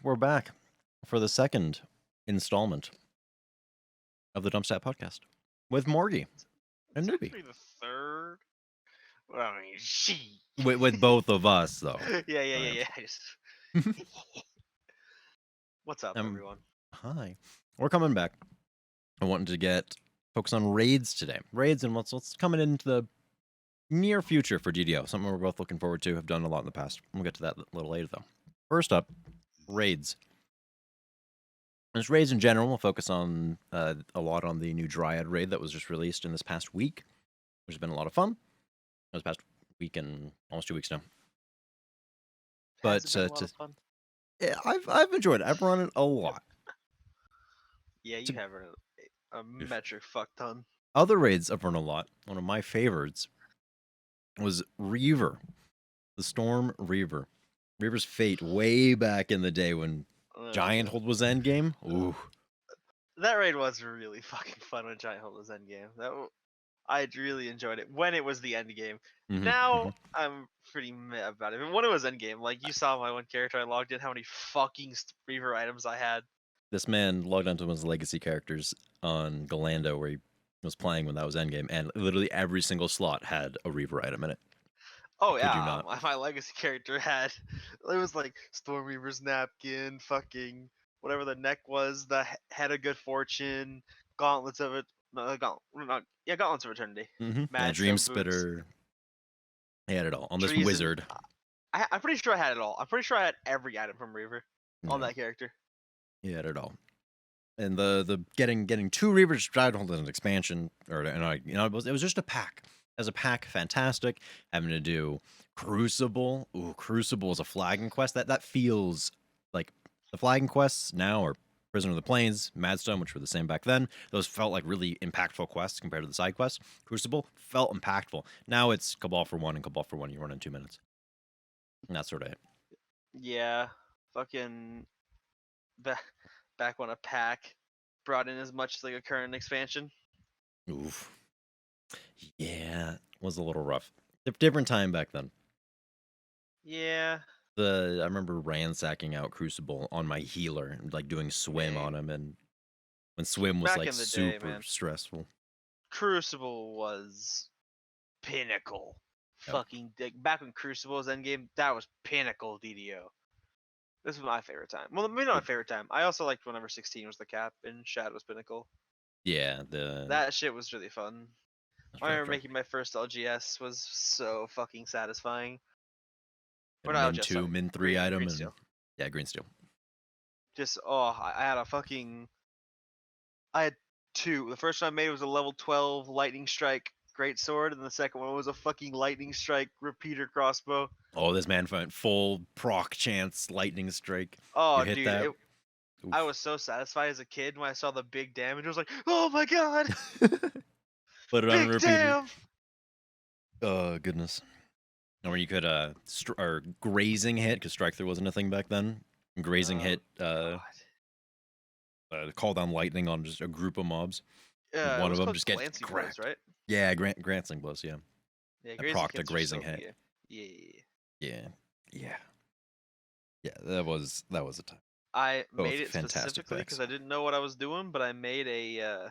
We're back for the second installment of the Dumpstat podcast with Morgie and It's Newbie. actually the third. Well, I mean, she. With both of us, though. Yeah. What's up, everyone? Hi. We're coming back. I wanted to focus on raids today. Raids and what's coming into the near future for GDO. Something we're both looking forward to. Have done a lot in the past. We'll get to that a little later, though. First up, raids. There's raids in general. We'll focus on a lot on the new Dryad raid that was just released in this past week, which has been a lot of fun. This past week and almost 2 weeks now. But Has it been a lot of fun? Yeah, I've enjoyed it. I've run it a lot. Yeah, you have a metric fuck ton. Other raids I've run a lot. One of my favorites was Reaver, the Storm Reaver. Reaver's Fate way back in the day when Giant Hold was endgame. Ooh. That raid was really fucking fun when Giant Hold was endgame. I really enjoyed it when it was the endgame. Now I'm pretty meh about it. But when it was endgame, like you saw my one character I logged in, how many fucking Reaver items I had. This man logged onto his legacy characters on Galando where he was playing when that was endgame, and literally every single slot had a Reaver item in it. Oh yeah, my legacy character had, it was like Storm Reaver's napkin, fucking whatever the neck was, the head of good fortune, gauntlets of it, gauntlets of eternity. Yeah, Dream Spitter. He had it all on this Treason. wizard. I'm pretty sure I had it all. I'm pretty sure I had every item from Reaver on that character. He had it all. And the getting 2 Reavers Giant Hold as an expansion, it was just a pack. As a pack, fantastic. Having to do Crucible. Ooh, Crucible is a flagging quest. That feels like the flagging quests now are Prisoner of the Plains, Madstone, which were the same back then. Those felt like really impactful quests compared to the side quests. Crucible felt impactful. Now it's Cabal for 1, and Cabal for 1 you run in 2 minutes. And that's sort of it. Yeah, fucking back when a pack brought in as much as like a current expansion. Oof. Yeah, it was a little rough. Different time back then. Yeah. I remember ransacking out Crucible on my healer, like doing swim on him, and when swim was like super stressful. Crucible was pinnacle. Yep. Fucking back when Crucible was endgame, that was pinnacle DDO. This was my favorite time. Well, maybe not my favorite time. I also liked whenever 16 was the cap and Shad was pinnacle. Yeah, that shit was really fun. I remember making my first LGS was so fucking satisfying. Min LGS, 2, min 3 item, green and steel. Yeah, green steel. Just I had I had 2. The first one I made was a level 12 lightning strike great sword, and the second one was a fucking lightning strike repeater crossbow. Oh, this man went full proc chance lightning strike. Oh, dude, I was so satisfied as a kid when I saw the big damage. I was like, oh my god! Put it on a repeater. Damn! Oh, goodness. And where you could or grazing hit, because strike through wasn't a thing back then. Grazing hit call down lightning on just a group of mobs. One of them just gets cracked. Blows, right? Yeah, Glancing blows, yeah. Yeah, procced a grazing hit. Yeah. That was a time. I made it specifically because I didn't know what I was doing, but I made a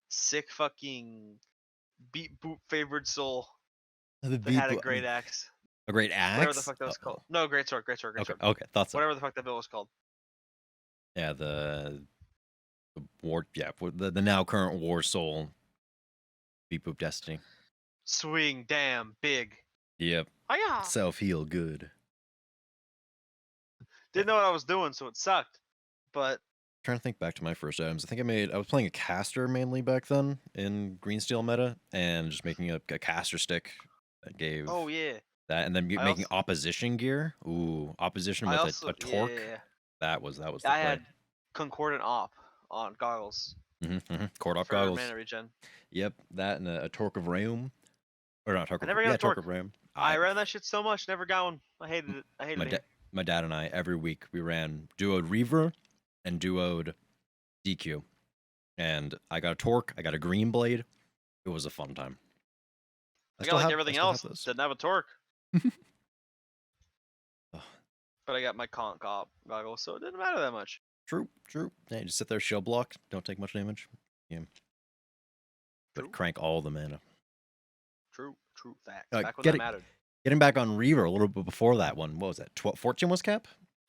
sick fucking beat boop favored soul that had a great axe. A great axe? Whatever the fuck that was called. No, great sword. Okay, thought so. Whatever the fuck that bill was called. Yeah, the war. Yeah, the now current war soul. Beat boop destiny. Swing damn big. Yep. Hi-ya! Self heal good. Didn't know what I was doing, so it sucked. But I'm trying to think back to my first items. I think I was playing a caster mainly back then in green steel meta, and just making a caster stick that gave. Oh yeah. That, and then making opposition gear. Ooh, opposition with a torque. Yeah. That was the I had concordant op on goggles. Cord op goggles. Mana regen. Yep, that and a torque of realm. Or not torque. I never got a torque of realm. I ran that shit so much, never got one. I hated it. My dad and I every week we ran duoed Reaver and duoed DQ, and I got a torque. I got a green blade. It was a fun time. I got like everything else. Didn't have a torque. but I got my conch goggles, so it didn't matter that much. True, true. Yeah, you just sit there, shield block, don't take much damage. Yeah. But True, crank all the mana. true facts. Back when that Getting mattered. getting back on Reaver a little bit before that one. What was that? 14 was cap?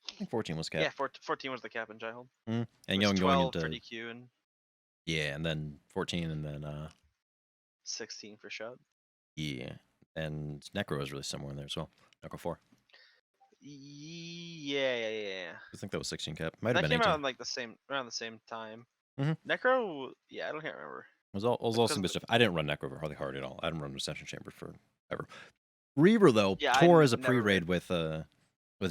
I think 14 was cap. Yeah, 14 was the cap in Giant. And It was going 12 for into DQ and yeah, and then 14, and then 16 for shot. yeah, and Necro is really somewhere in there as well. Necro 4. Yeah. I think that was 16 cap. Might have That been came 18. out in like around the same time. Mhm. Necro, yeah, I can't remember. It was all Because some good stuff. I didn't run Necro hardly hard at all. I didn't run Ascension Chamber for ever. Reaver though, Yeah, Tor as a never pre-raid with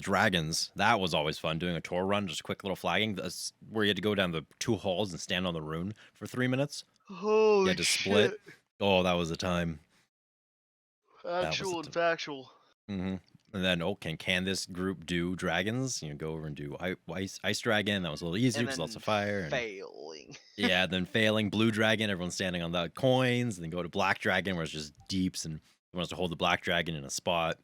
dragons. That was always fun doing a Tor run, just a quick little flagging. That's where you had to go down the 2 halls and stand on the rune for 3 minutes. Holy You had to split. shit. Oh, that was a time. Actual and factual. Mm-hmm. And then, can this group do dragons? Go over and do ice dragon. That was a little easier because lots of fire. And, failing. yeah, then failing blue dragon. Everyone's standing on the coins. And then go to black dragon, where it's just deeps and everyone has to hold the black dragon in a spot.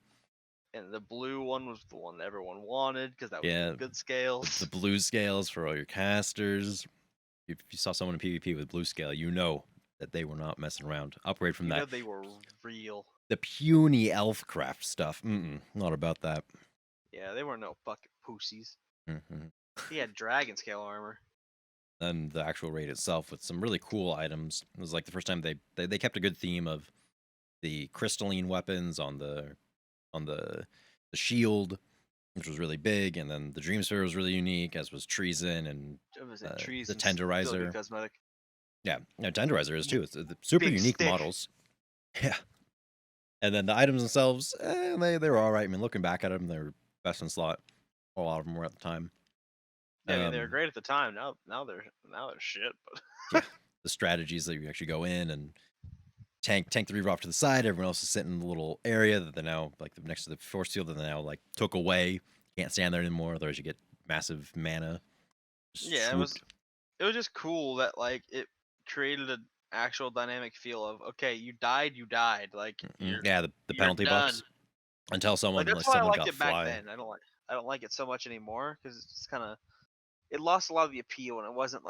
And the blue one was the one that everyone wanted because that was good scales. The blue scales for all your casters. If you saw someone in PvP with blue scale, you know that they were not messing around. Upgrade from that. They were real. The puny elfcraft stuff. Not about that. Yeah, they were no fucking pussies. Mm-hmm. He had dragon scale armor. And the actual raid itself with some really cool items. It was like the first time they kept a good theme of the crystalline weapons on the shield, which was really big, and then the Dream Sphere was really unique, as was Treason and the Tenderizer. Cosmetic. Yeah, Tenderizer is too. It's the super big unique stick. models. Yeah. And then the items themselves, they were all right. I mean, looking back at them, they were best in slot. A lot of them were at the time. Yeah, I mean, they were great at the time. Now they're shit. But yeah, the strategies that you actually go in and tank the Reaver off to the side. Everyone else is sitting in the little area that they now next to the force field that they now took away. Can't stand there anymore. Otherwise, you get massive mana. Yeah, it was just cool that it created an actual dynamic feel of you died. Yeah, the penalty box until someone that's why I liked got it fly. back then. I don't like it so much anymore because it's just kind of it lost a lot of the appeal and it wasn't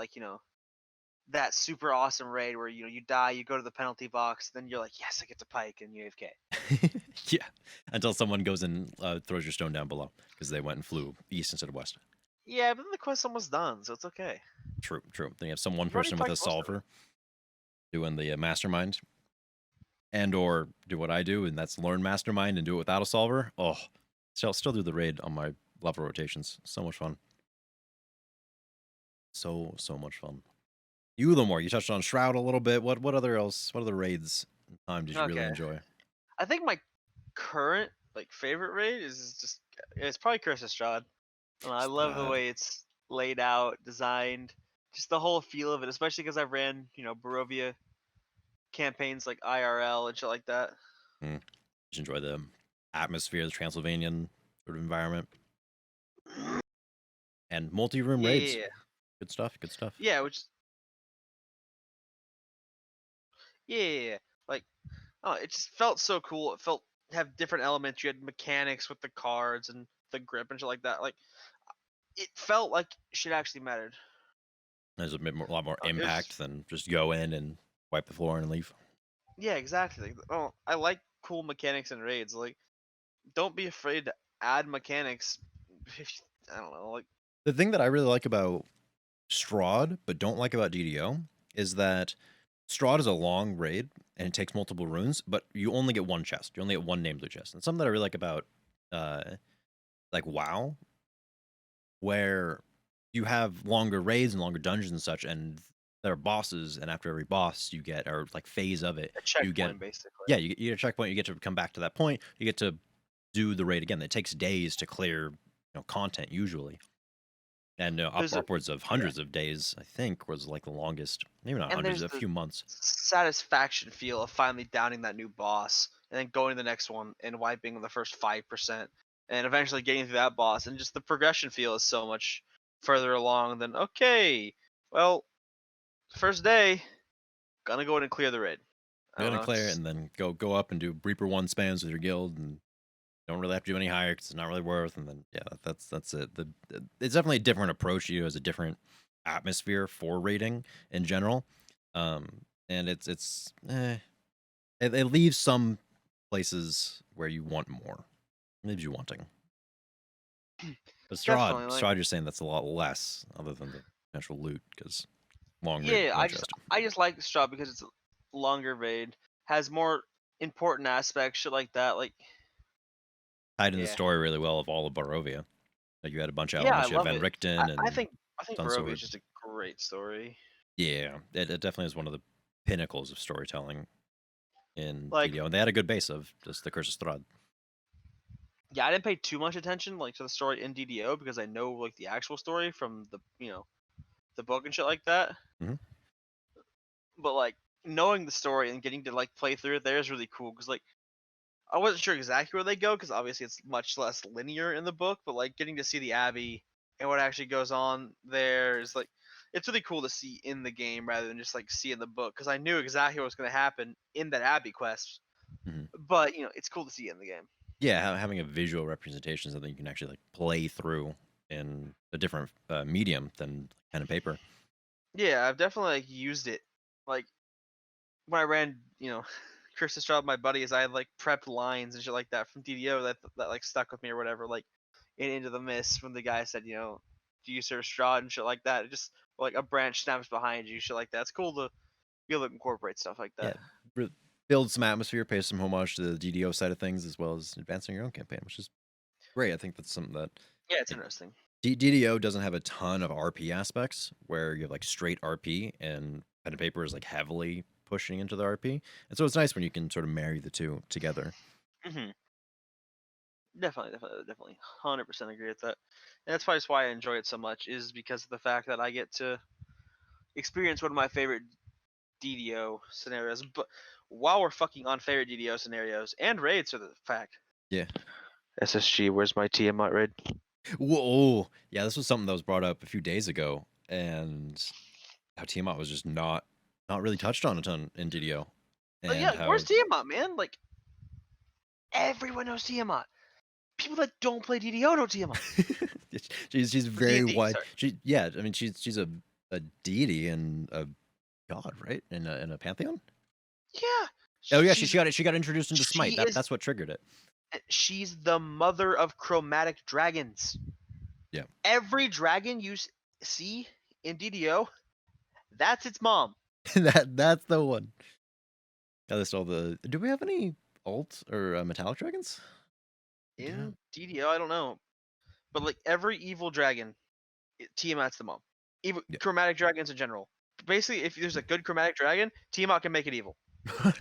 that super awesome raid where you die, you go to the penalty box, then you're like, yes, I get to pike and you AFK. Yeah, until someone goes and throws your stone down below because they went and flew east instead of west. Yeah, but then the quest almost done, so it's okay. True. Then you have one person with a solver doing the mastermind, and or do what I do, and that's learn mastermind and do it without a solver. Oh, still do the raid on my level rotations. So much fun. So much fun. More. You touched on Shroud a little bit. What other raids did you really enjoy? I think my current favorite raid it's probably Curse of Strahd. I love the way it's laid out, designed, just the whole feel of it, especially because I ran Barovia campaigns like IRL and shit like that. Did you enjoy the atmosphere, the Transylvanian sort of environment, and multi-room raids? Yeah. Good stuff. Yeah, yeah. It just felt so cool. It felt have different elements. You had mechanics with the cards and the grip and shit like that. It felt like shit actually mattered. There's a lot more impact than just go in and wipe the floor and leave. Yeah, exactly. I like cool mechanics in raids. Don't be afraid to add mechanics. I don't know. The thing that I really like about Strahd, but don't like about DDO, is that Strahd is a long raid and it takes multiple runes, but you only get one chest. You only get one named blue chest. And something that I really like about WoW, where you have longer raids and longer dungeons and such, and there are bosses, and after every boss you get, or phase of it, a checkpoint, basically. Yeah, you get a checkpoint, you get to come back to that point, you get to do the raid again. It takes days to clear content usually. And upwards of hundreds of days, I think, was the longest. Maybe not hundreds, a few months. Satisfaction feel of finally downing that new boss, and then going to the next one and wiping the first 5%, and eventually getting through that boss. And just the progression feel is so much further along than first day, gonna go in and clear the raid. Gonna clear it and then go up and do Reaper 1 spams with your guild and Don't really have to do any higher because it's not really worth. And then yeah, that's it. It's definitely a different approach. You know, it's a different atmosphere for raiding in general. And it leaves some places where you want more. It leaves you wanting. But Definitely, like Strahd, you're saying that's a lot less, other than the potential loot, because long raid is yeah, more interesting. I just like Straw because it's a longer raid, has more important aspects, shit like that. Like Tied in the yeah, story really well of all of Barovia. Like you had a bunch of yeah, I elements. You had love Van it. I, Richten I and think I think Barovia is Sunsword. just a great story. Yeah, it definitely is one of the pinnacles of storytelling in Like DDO, and they had a good base of just the Curse of Strahd. yeah, I didn't pay too much attention like to the story in DDO because I know like the actual story from the the book and shit like that. Mhm. But like knowing the story and getting to like play through it there is really cool because like I wasn't sure exactly where they go because obviously it's much less linear in the book, but like getting to see the Abbey and what actually goes on there is like it's really cool to see in the game rather than just like see in the book because I knew exactly what was going to happen in that Abbey quest. Mhm. But it's cool to see in the game. Yeah, having a visual representation, something you can actually like play through in a different medium than pen and paper. Yeah, I've definitely like used it. Like when I ran, Chris Estrada, my buddies, I had like prepped lines and shit like that from DDO that like stuck with me or whatever. Like in Into the Mist when the guy said, do you serve Strahd and shit like that. It just like a branch snaps behind you, shit like that. It's cool to be able to incorporate stuff like Yeah, that. build some atmosphere, pay some homage to the DDO side of things, as well as advancing your own campaign, which is great. I think that's something that Yeah, it's like, interesting. DDO doesn't have a ton of RP aspects where you have like straight RP, and pen and paper is like heavily pushing into the RP, and so it's nice when you can sort of marry the two together. hmm Definitely, 100% agree with that. And that's probably just why I enjoy it so much is because of the fact that I get to experience one of my favorite DDO scenarios. But while we're fucking on favorite DDO scenarios and raids for the fact, Yeah. SSG, where's my Tiamat raid? Whoa. Yeah, this was something that was brought up a few days ago, and how Tiamat was just not really touched on a ton in DDO, Like, and yeah, where's how Tiamat, man? Like, everyone knows Tiamat. People that don't play DDO know Tiamat. she's Or D very and D, wide. sorry. I mean she's a deity and a god, right? In a pantheon. Yeah, Oh yeah, she's she got introduced into Smite. she is That's what triggered it. she's the mother of chromatic dragons. Yeah, Every dragon you see in DDO, that's its mom. that's the one. Got this all the. Do we have any alt or metallic dragons? Yeah. In DDO, I don't know, but like every evil dragon, Tiamat's the mom. Evil Yeah. chromatic dragons in general. Basically, if there's a good chromatic dragon, Tiamat can make it evil.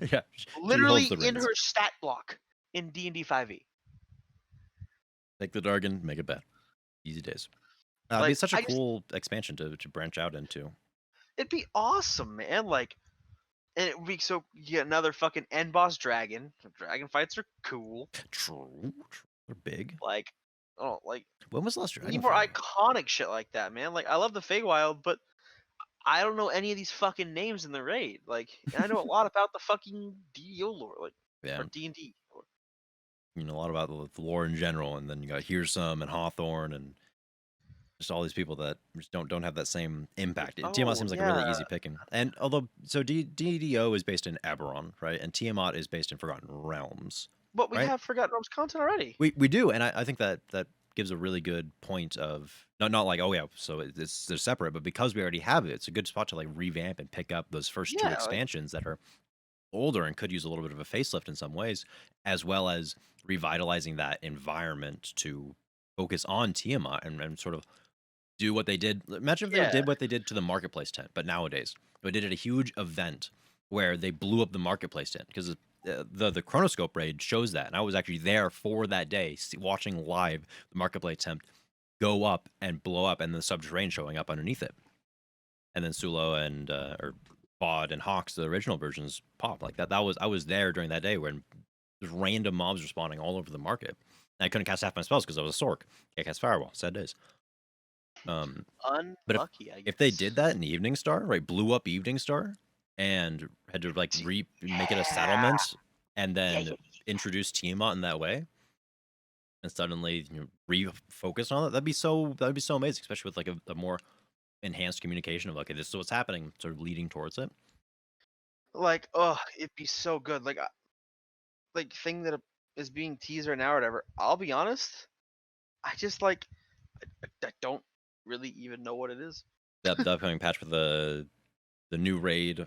Yeah. She holds Literally the in reins. her stat block in D&D 5e. Take the dragon, make it bad. Easy days. It'd be Like such a I just, cool expansion to branch out into. it'd be awesome, man. Like, and it would be so you get another fucking end boss dragon. Dragon fights are cool. True. They're big. Like, oh, like When was the last we need dragon more fight? iconic shit like that, man. Like, I love the Feywild, but I don't know any of these fucking names in the raid. Like, and I know a lot about the fucking DDO lore, like, Yeah. or D&D. You know a lot about the lore in general, and then you got Hearsome and Hawthorne and just all these people that just don't have that same impact. Tiamat Oh seems like a really yeah, easy picking. And although DDO is based in Eberron, right, and Tiamat is based in Forgotten Realms, but we right? have Forgotten Realms content already. We do, and I think that gives a really good point of not like, oh yeah, so they're separate, but because we already have it, it's a good spot to like revamp and pick up those first two Yeah, like expansions that are older and could use a little bit of a facelift in some ways, as well as revitalizing that environment to focus on Tiamat and sort of do what they did. Imagine if they yeah, did what they did to the marketplace tent, but nowadays they did at a huge event where they blew up the marketplace tent because the Chronoscope raid shows that, and I was actually there for that day, watching live the marketplace tent go up and blow up, and the subterranean showing up underneath it, and then Sulo and or Bod and Hawks, the original versions, pop like that. That was I was there during that day when there's random mobs respawning all over the market. And I couldn't cast half my spells because I was a Sork. Can't cast Firewall. Sad days. Um, but unlucky, I if they guess. did that in Evening Star, right, blew up Evening Star, and had to like make it a Yeah, settlement, and yeah, then yeah. introduce Tiamat in that way, and suddenly refocus on it. That'd be so amazing, especially with like a more enhanced communication of okay, this is what's happening, sort of leading towards it. Like, oh, it'd be so good. Like thing that is being teased right now or whatever. I'll be honest, I just like I don't really even know what it is. The upcoming patch with the new raid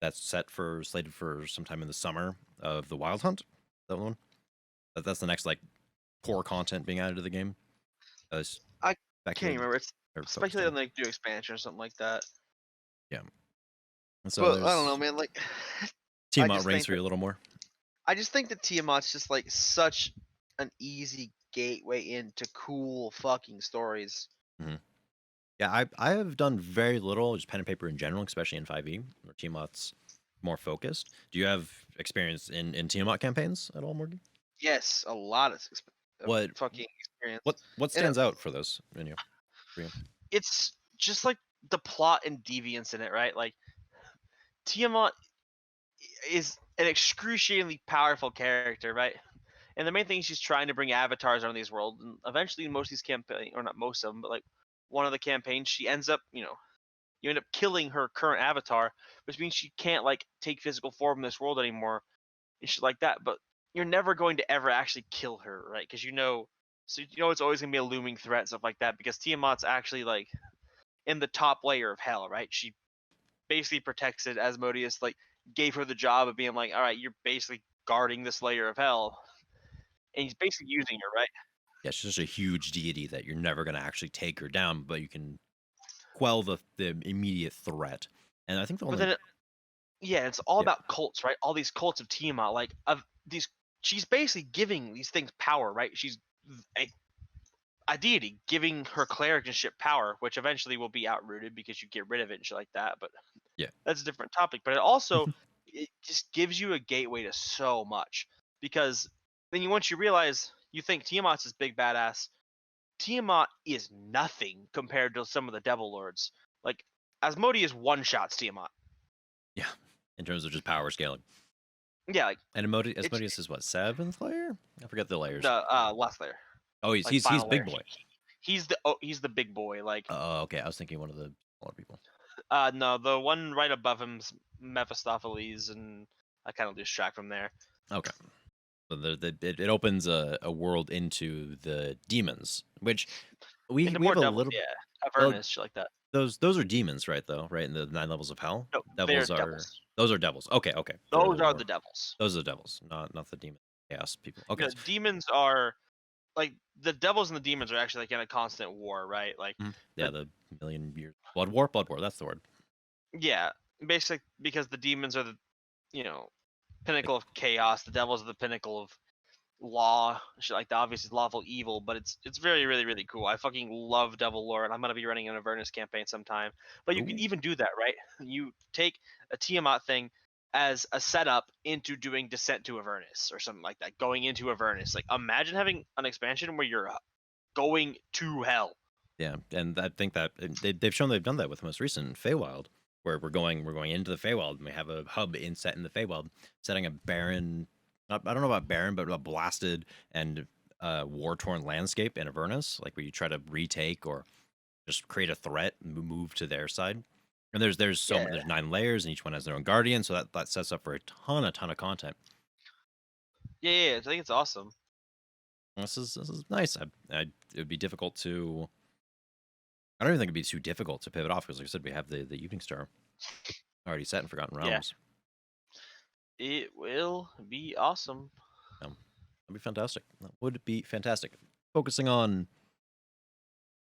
that's slated for sometime in the summer of the Wild Hunt. That one. That's the next like core content being added to the game. I can't Speculated remember. It's or focused speculated on. on like new expansion or something like that. Yeah. And so But I don't know, there's man. Like, I Tiamat just rings think for you a little more. that Tiamat's just like such an easy gateway into cool fucking stories. Hmm. Yeah, I have done very little, just pen and paper in general, especially in 5e, where Tiamat's more focused. Do you have experience in Tiamat campaigns at all, Morgan? Yes, a lot of What fucking experience, what and stands out for those for you? it's just like the plot and deviance in it, right? Like Tiamat is an excruciatingly powerful character, right? And the main thing is she's trying to bring avatars on these worlds, and eventually in most of these campaigns, or not most of them, but like one of the campaigns, she ends up, you end up killing her current avatar, which means she can't like take physical form in this world anymore and shit like that. But you're never going to ever actually kill her, right? Because it's always gonna be a looming threat and stuff like that. Because Tiamat's actually like in the top layer of hell, right? She basically protects it. Asmodeus like gave her the job of being like, all right, you're basically guarding this layer of hell, and he's basically using her, right? Yeah, she's such a huge deity that you're never gonna actually take her down, but you can quell the immediate threat. And I think the But only yeah, it's all yeah about cults, right? All these cults of Tiamat, like of these. She's basically giving these things power, right? She's a, a deity giving her clericanship power, which eventually will be outrooted because you get rid of it and shit like that. But yeah that's a different topic. But it just gives you a gateway to so much, because then once you realize, you think Tiamat's this big badass. Tiamat is nothing compared to some of the Devil Lords. Like Asmodeus one shots Tiamat. yeah in terms of just power scaling. Yeah, like And it's Asmodeus is what, seventh layer? I forget the layers. the last layer, Oh, like he's final layer. big boy. He's the big boy. Like Oh, okay. I was thinking one of the smaller people. no, the one right above him's Mephistopheles, and I kind of lose track from there. Okay. So it opens a world into the demons, which Into we more have a devils, little. yeah. Well, Avernus, shit like that. those are demons, right? Though, right? In the 9 levels of hell, No, they're devils are devils. those are devils. Okay, okay. Those are the devils. Those are the devils, not the demon chaos people. Okay. Demons are like the devils and the demons are actually like in a constant war, right? Like Mhm. Yeah, the the million years blood war. Blood war. That's the word. yeah, basically because the demons are the you know Like, pinnacle of chaos. The devils are the pinnacle of law, shit like that. Obviously, it's lawful evil, but it's very really really cool. I fucking love Devil Lore, and I'm gonna be running an Avernus campaign sometime. But you can ooh, even do that, right? You take a Tiamat thing as a setup into doing Descent to Avernus or something like that. Going into Avernus, like imagine having an expansion where you're going to hell. yeah, and I think that they've shown they've done that with the most recent Feywild, where we're going into the Feywild, and we have a hub set in the Feywild, setting a barren, I don't know about barren, but a blasted and war torn landscape in Avernus, like where you try to retake or just create a threat, and move to their side. And Yeah, there's 9 layers, and each one has their own guardian, so that sets up for a ton of content. yeah. I think it's awesome. This is nice. It would be difficult to. I don't even think it'd be too difficult to pivot off because, like I said, we have the Evening Star already set in Forgotten Yeah, Realms. it will be awesome. That'd be fantastic. That would be fantastic. Focusing on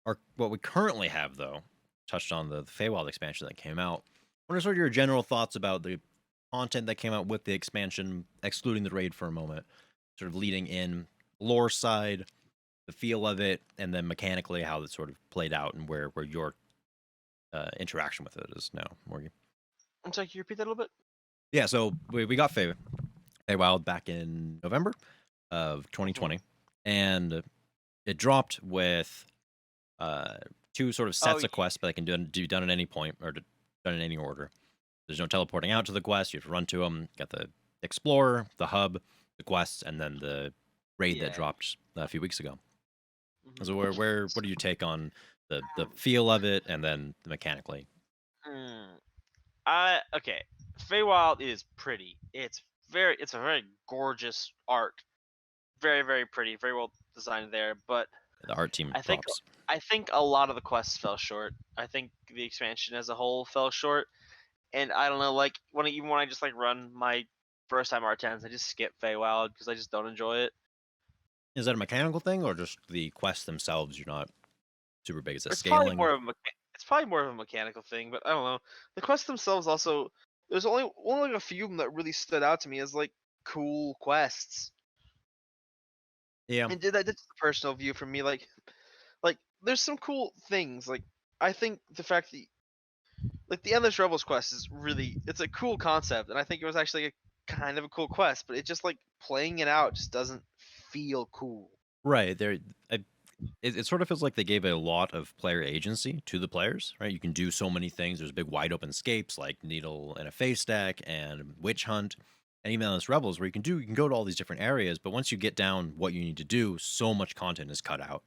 our what we currently have, though, touched on the Feywild expansion that came out. What are sort of your general thoughts about the content that came out with the expansion, excluding the raid for a moment, sort of leading in lore side, the feel of it, and then mechanically how it sort of played out and where your interaction with it is now, Morgan? I'm sorry, can you repeat that a little bit? Yeah, so we got Feywild back in November of Hmm. 2020, and it dropped with two sort of Oh, sets of quests, but they can do done at any point or done in any order. There's no teleporting out to the quest; you have to run to them. Got the explorer, the hub, the quests, and then the raid that Yeah. dropped a few weeks ago. Mhm. So what do you take on the feel of it and then mechanically? Mm. Okay. Feywild is pretty. It's a very gorgeous art. Very, very pretty. Very well designed there. But The art team I think props. I think a lot of the quests fell short. I think the expansion as a whole fell short. And I don't know, like even when I just like run my first time R10s, I just skip Feywild because I just don't enjoy it. Is that a mechanical thing or just the quests themselves? You're not super big. Is it It's probably scaling? more of a it's probably more of a mechanical thing, but I don't know. The quests themselves also there's only like a few of them that really stood out to me as like cool quests. Yeah. And that's just a personal view from me. Like there's some cool things. Like I think the fact that like the Endless Rebels quest is really it's a cool concept, and I think it was actually a kind of a cool quest, but it just like playing it out just doesn't feel cool. Right. It sort of feels like they gave a lot of player agency to the players, right? You can do so many things. There's big wide open scapes like Needle and a Face Stack and Witch Hunt, and even Endless Rebels, where you can go to all these different areas. But once you get down what you need to do, so much content is cut out,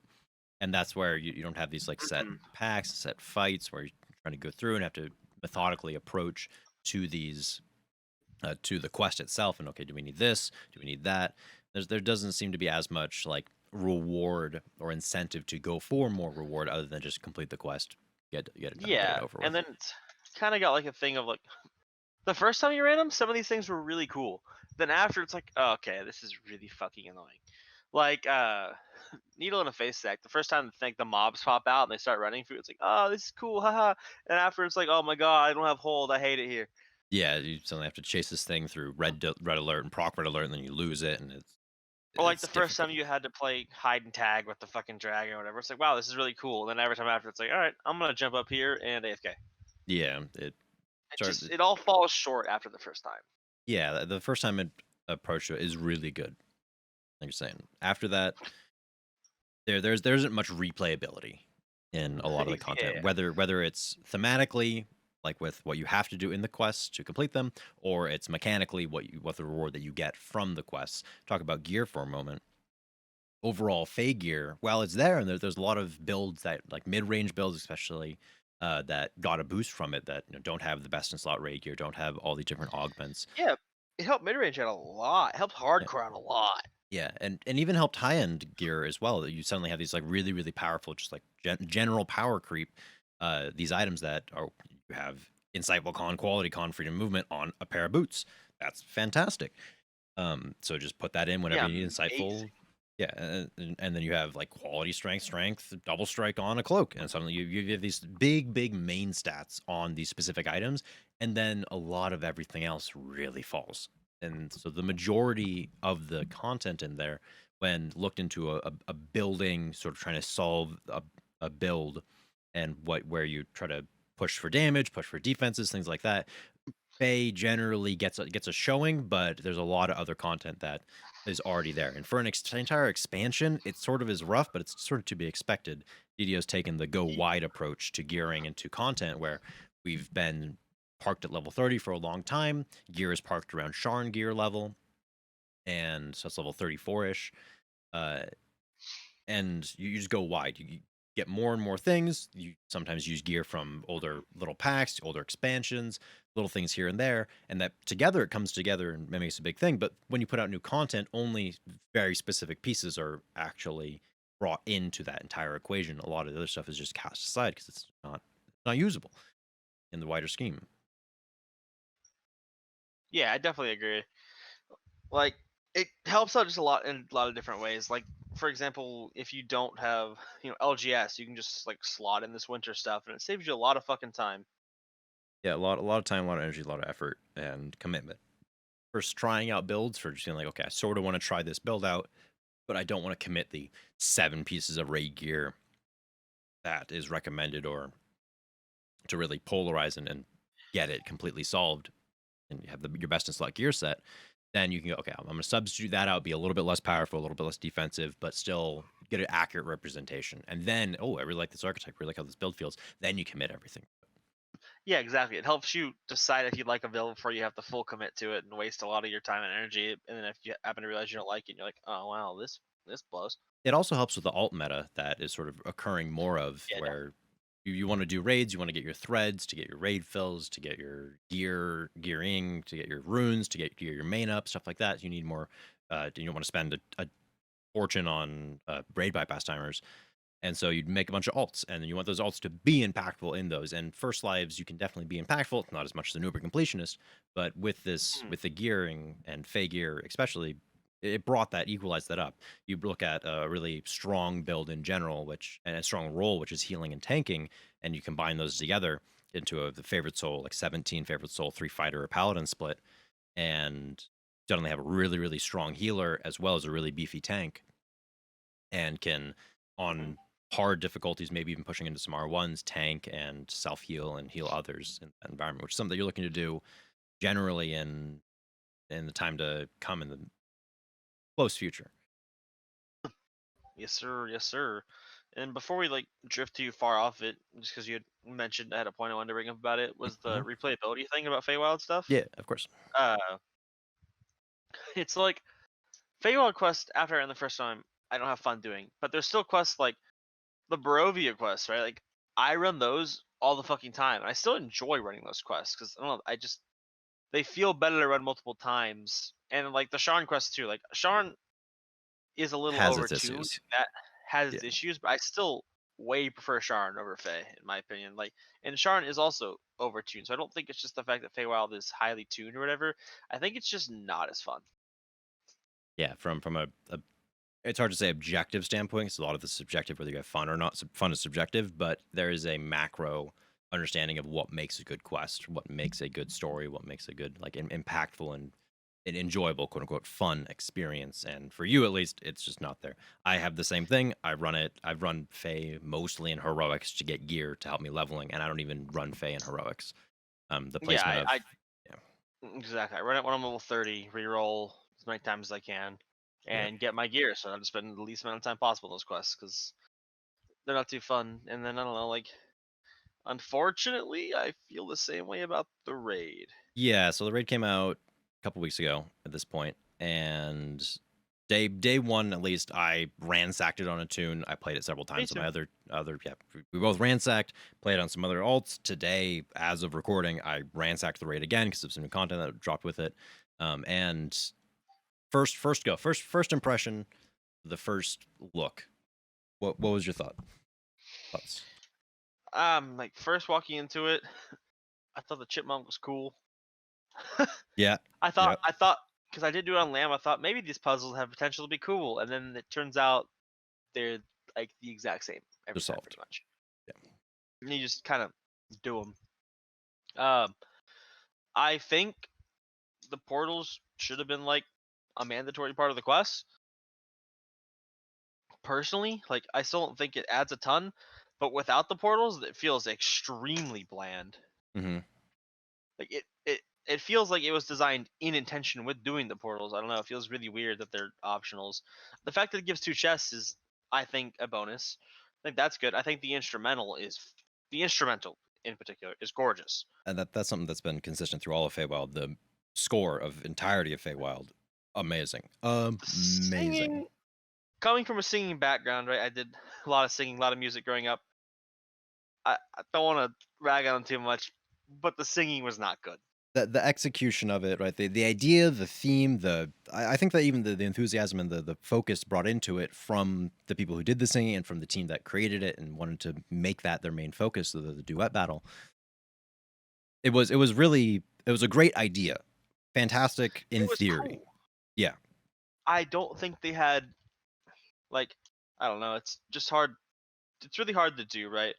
and that's where you don't have these like set Mhm. packs, set fights where you're trying to go through and have to methodically approach to these to the quest itself. And okay, do we need this? Do we need that? There doesn't seem to be as much like reward or incentive to go for more reward other than just complete the quest, get it done, get it Yeah, over and with. then it's kind of got like a thing of like the first time you ran them, some of these things were really cool. Then after it's like, oh, okay, this is really fucking annoying. Like Needle in a Face Stack. The first time like the mobs pop out and they start running through, it's like, oh, this is cool, haha. And after it's like, oh my god, I don't have hold, I hate it here. Yeah, you suddenly have to chase this thing through red alert and proc red alert, and then you lose it, and Or like it's the first time difficult. you had to play hide and tag with the fucking dragon or whatever. It's like, wow, this is really cool. And then every time after, it's like, all right, I'm gonna jump up here and AFK. Yeah, It start. just it all falls short after the first time. Yeah, the first time it approach to it is really good. Like you're saying, after that, there isn't much replayability in a lot of the content, Yeah. whether it's thematically, like with what you have to do in the quests to complete them, or it's mechanically what the reward that you get from the quests. Talk about gear for a moment. Overall, Fey gear, while it's there, and there's a lot of builds that like mid range builds, especially that got a boost from it that don't have the best in slot raid gear, don't have all these different augments. Yeah, it helped mid range out a lot. It helped hardcore out a lot. Yeah, and even helped high end gear as well. That you suddenly have these like really powerful, just like general power creep. These items that are you have insightful con, quality con, freedom movement on a pair of boots. That's fantastic. So just put that in whenever Yeah, you need amazing. insightful. Yeah, and then you have like quality strength, double strike on a cloak, and suddenly you have these big main stats on these specific items, and then a lot of everything else really falls. And so the majority of the content in there, when looked into a building, sort of trying to solve a build, and where you try to push for damage, push for defenses, things like that, Faye generally gets a showing, but there's a lot of other content that is already there. And for an entire expansion, it sort of is rough, but it's sort of to be expected. DDO's taken the go wide approach to gearing into content where we've been parked at level 30 for a long time. Gear is parked around Sharn gear level, and so it's level 34-ish. Uh, and you just go wide. You get more and more things. You sometimes use gear from older little packs, older expansions, little things here and there, and that together it comes together and makes a big thing. But when you put out new content, only very specific pieces are actually brought into that entire equation. A lot of the other stuff is just cast aside because it's not usable in the wider scheme. Yeah, I definitely agree. Like it helps out just a lot in a lot of different ways. Like for example, if you don't have LGS, you can just like slot in this winter stuff, and it saves you a lot of fucking time. Yeah, a lot of time, a lot of energy, a lot of effort and commitment. First, trying out builds for just being like, okay, I sort of want to try this build out, but I don't want to commit the 7 pieces of raid gear that is recommended or to really polarize and get it completely solved and you have your best in slot gear set. Then you can go, okay, I'm going to substitute that out, be a little bit less powerful, a little bit less defensive, but still get an accurate representation. And then, oh, I really like this archetype, really like how this build feels. Then you commit everything. Yeah, exactly. It helps you decide if you like a build before you have to full commit to it and waste a lot of your time and energy. And then if you happen to realize you don't like it, you're like, oh wow, this blows. It also helps with the alt meta that is sort of occurring more of, Yeah, where you want to do raids, you want to get your threads, to get your raid fills, to get your gearing, to get your runes, to get your main up, stuff like that. You need more. You don't want to spend a fortune on raid bypass timers. And so you'd make a bunch of alts, and then you want those alts to be impactful in those. And first lives, you can definitely be impactful, not as much as the Nuber completionist, but with this, definitely. with the gearing and Fey gear, especially, it brought that, equalized that up. You look at a really strong build in general, which, and a strong role, which is healing and tanking, and you combine those together into the favorite soul, like 17 favorite soul, 3 fighter or paladin split, and suddenly have a really, really strong healer as well as a really beefy tank, and can, Mhm. on hard difficulties, maybe even pushing into some R1s, tank and self heal and heal others in that environment, which is something that you're looking to do generally in the time to come in the close future. Yes, sir. Yes, sir. And before we like drift too far off it, just because you had mentioned I had a point I wanted to bring up about it was the Mhm. replayability thing about Feywild stuff. Yeah, of course. Uh, it's like Feywild quest after I ran the first time, I don't have fun doing, but there's still quests like the Barovia quests, right? Like I run those all the fucking time, and I still enjoy running those quests because I don't know, I just they feel better to run multiple times. And like the Sharn quest too, like Sharn is a little Has its overtuned. issues. That has Yeah. its issues, but I still way prefer Sharn over Fey, in my opinion. Like, and Sharn is also overtuned, so I don't think it's just the fact that Feywild is highly tuned or whatever. I think it's just not as fun. Yeah, from a it's hard to say objective standpoint, 'cause a lot of this is subjective, whether you have fun or not. Fun is subjective, but there is a macro understanding of what makes a good quest, what makes a good story, what makes a good, like, impactful and an enjoyable, quote unquote, fun experience. And for you, at least, it's just not there. I have the same thing. I've run Fey mostly in heroics to get gear to help me leveling, and I don't even run Fey in heroics. The Yeah, placement of, yeah, exactly. I run it when I'm level 30, reroll as many times as I can, yeah. and get my gear. So I just spend the least amount of time possible on those quests because they're not too fun. And then I don't know, like unfortunately, I feel the same way about the raid. Yeah, so the raid came out a couple weeks ago at this point, and day one at least, I ransacked it on a tune. I played it several Me times on too. my other yeah. We both ransacked, played on some other alts. Today, as of recording, I ransacked the raid again because of some new content that dropped with it. And first impression, the first look. What was your thoughts? Like first walking into it, I thought the chipmunk was cool. Yeah, I thought yeah, I thought because I did do it on Lamb, I thought maybe these puzzles have potential to be cool, and then it turns out they're like the exact same they're every time, pretty solved. much. Yeah. And you just kind of do them. Um, I think the portals should have been like a mandatory part of the quest. Personally, like I still don't think it adds a ton, but without the portals, it feels extremely bland. Hmm. Like it feels like it was designed in intention with doing the portals. I don't know. It feels really weird that they're optionals. The fact that it gives two chests is, I think, a bonus. I think that's good. I think the instrumental in particular is gorgeous. And that's something that's been consistent through all of Feywild. The score of entirety of Feywild, amazing, The amazing. singing, coming from a singing background, right? I did a lot of singing, a lot of music growing up. I don't want to rag on them too much, but the singing was not good. The execution of it, right? The idea, the theme, I think that even the enthusiasm and the focus brought into it from the people who did the singing and from the team that created it and wanted to make that their main focus, the duet battle. It was a great idea, fantastic It in was theory. cool. Yeah, I don't think they had like I don't know. It's just hard. It's really hard to do, right?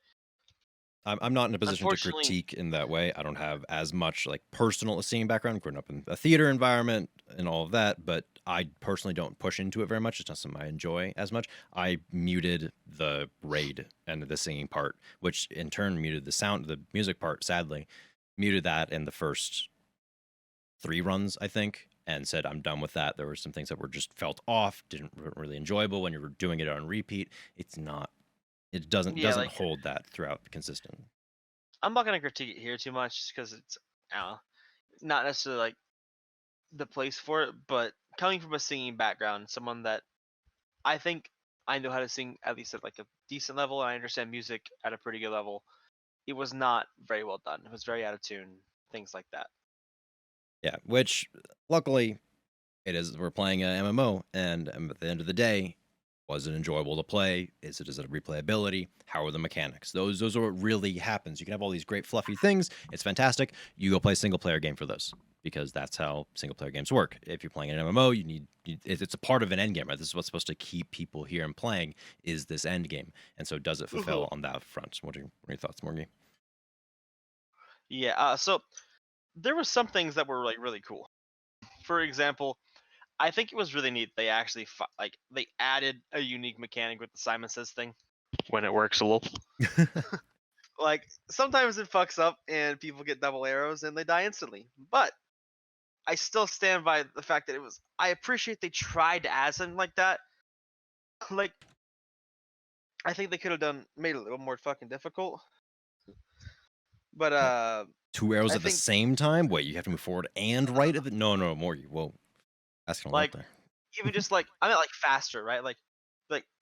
I'm not in a position to Unfortunately, critique in that way. I don't have as much like personal singing background, growing up in a theater environment and all of that, but I personally don't push into it very much. It's not something I enjoy as much. I muted the raid and the singing part, which in turn muted the music part, sadly, muted that in the first 3 runs, I think, and said I'm done with that. There were some things that were just felt off, weren't really enjoyable when you were doing it on repeat. It's not, it doesn't yeah, doesn't like hold that throughout consistent. I'm not gonna critique it here too much because it's uh, not necessarily like the place for it. But coming from a singing background, someone that I think I know how to sing at least at like a decent level, and I understand music at a pretty good level. It was not very well done. It was very out of tune. Things like that. Yeah, which luckily it is. We're playing a MMO, and at the end of the day, was it enjoyable to play? Is it replayability? How are the mechanics? Those are what really happens. You can have all these great fluffy things. It's fantastic. You go play a single player game for those because that's how single player games work. If you're playing an MMO, it's a part of an end game, right? This is what's supposed to keep people here and playing is this end game. And so does it fulfill on that front? What are your thoughts, Morgie? Yeah. So there were some things that were like really cool. For example, I think it was really neat. They actually like they added a unique mechanic with the Simon Says thing when it works a little. Like sometimes it fucks up and people get double arrows and they die instantly. But I still stand by the fact that it was. I appreciate they tried to add something like that. Like I think they could have made it a little more fucking difficult. But What? Two arrows I at the think same time? Wait, you have to move forward and right of it? No, Morgie. Whoa, asking a lot like there. even just like I meant like faster, right? Like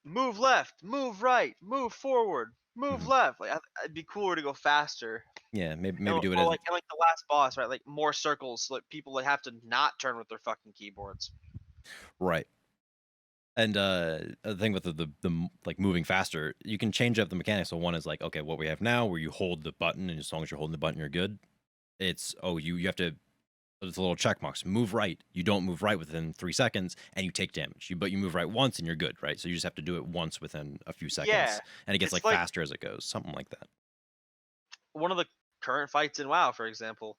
move left, move right, move forward, move Hmm. left. Like it'd be cooler to go faster. Yeah, maybe And, do it or as like the last boss, right? Like more circles, so like people that have to not turn with their fucking keyboards. right. And the thing with like moving faster, you can change up the mechanics. So one is like, okay, what we have now, where you hold the button, and as long as you're holding the button, you're good. It's you have to. There's a little check marks. Move right. You don't move right within 3 seconds, and you take damage. But you move right once, and you're good, right? So you just have to do it once within a few Yeah, seconds, and it gets like it's like faster as it goes, something like that. one of the current fights in WoW, for example,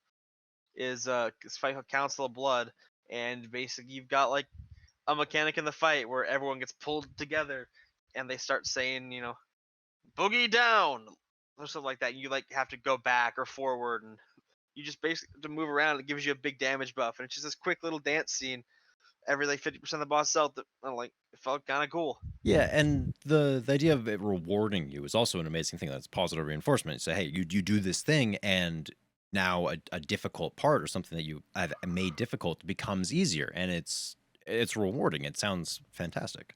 is this fight called Council of Blood, and basically you've got like a mechanic in the fight where everyone gets pulled together, and they start saying, boogie down or something like that. You like have to go back or forward, and you just basically have to move around. It gives you a big damage buff, and it's just this quick little dance scene every like 50% of the boss health. That like it felt kind of cool. Yeah, and the idea of it rewarding you is also an amazing thing. That's positive reinforcement. Say, hey, you do this thing, and now a difficult part or something that you have made difficult becomes easier, and it's rewarding. It sounds fantastic.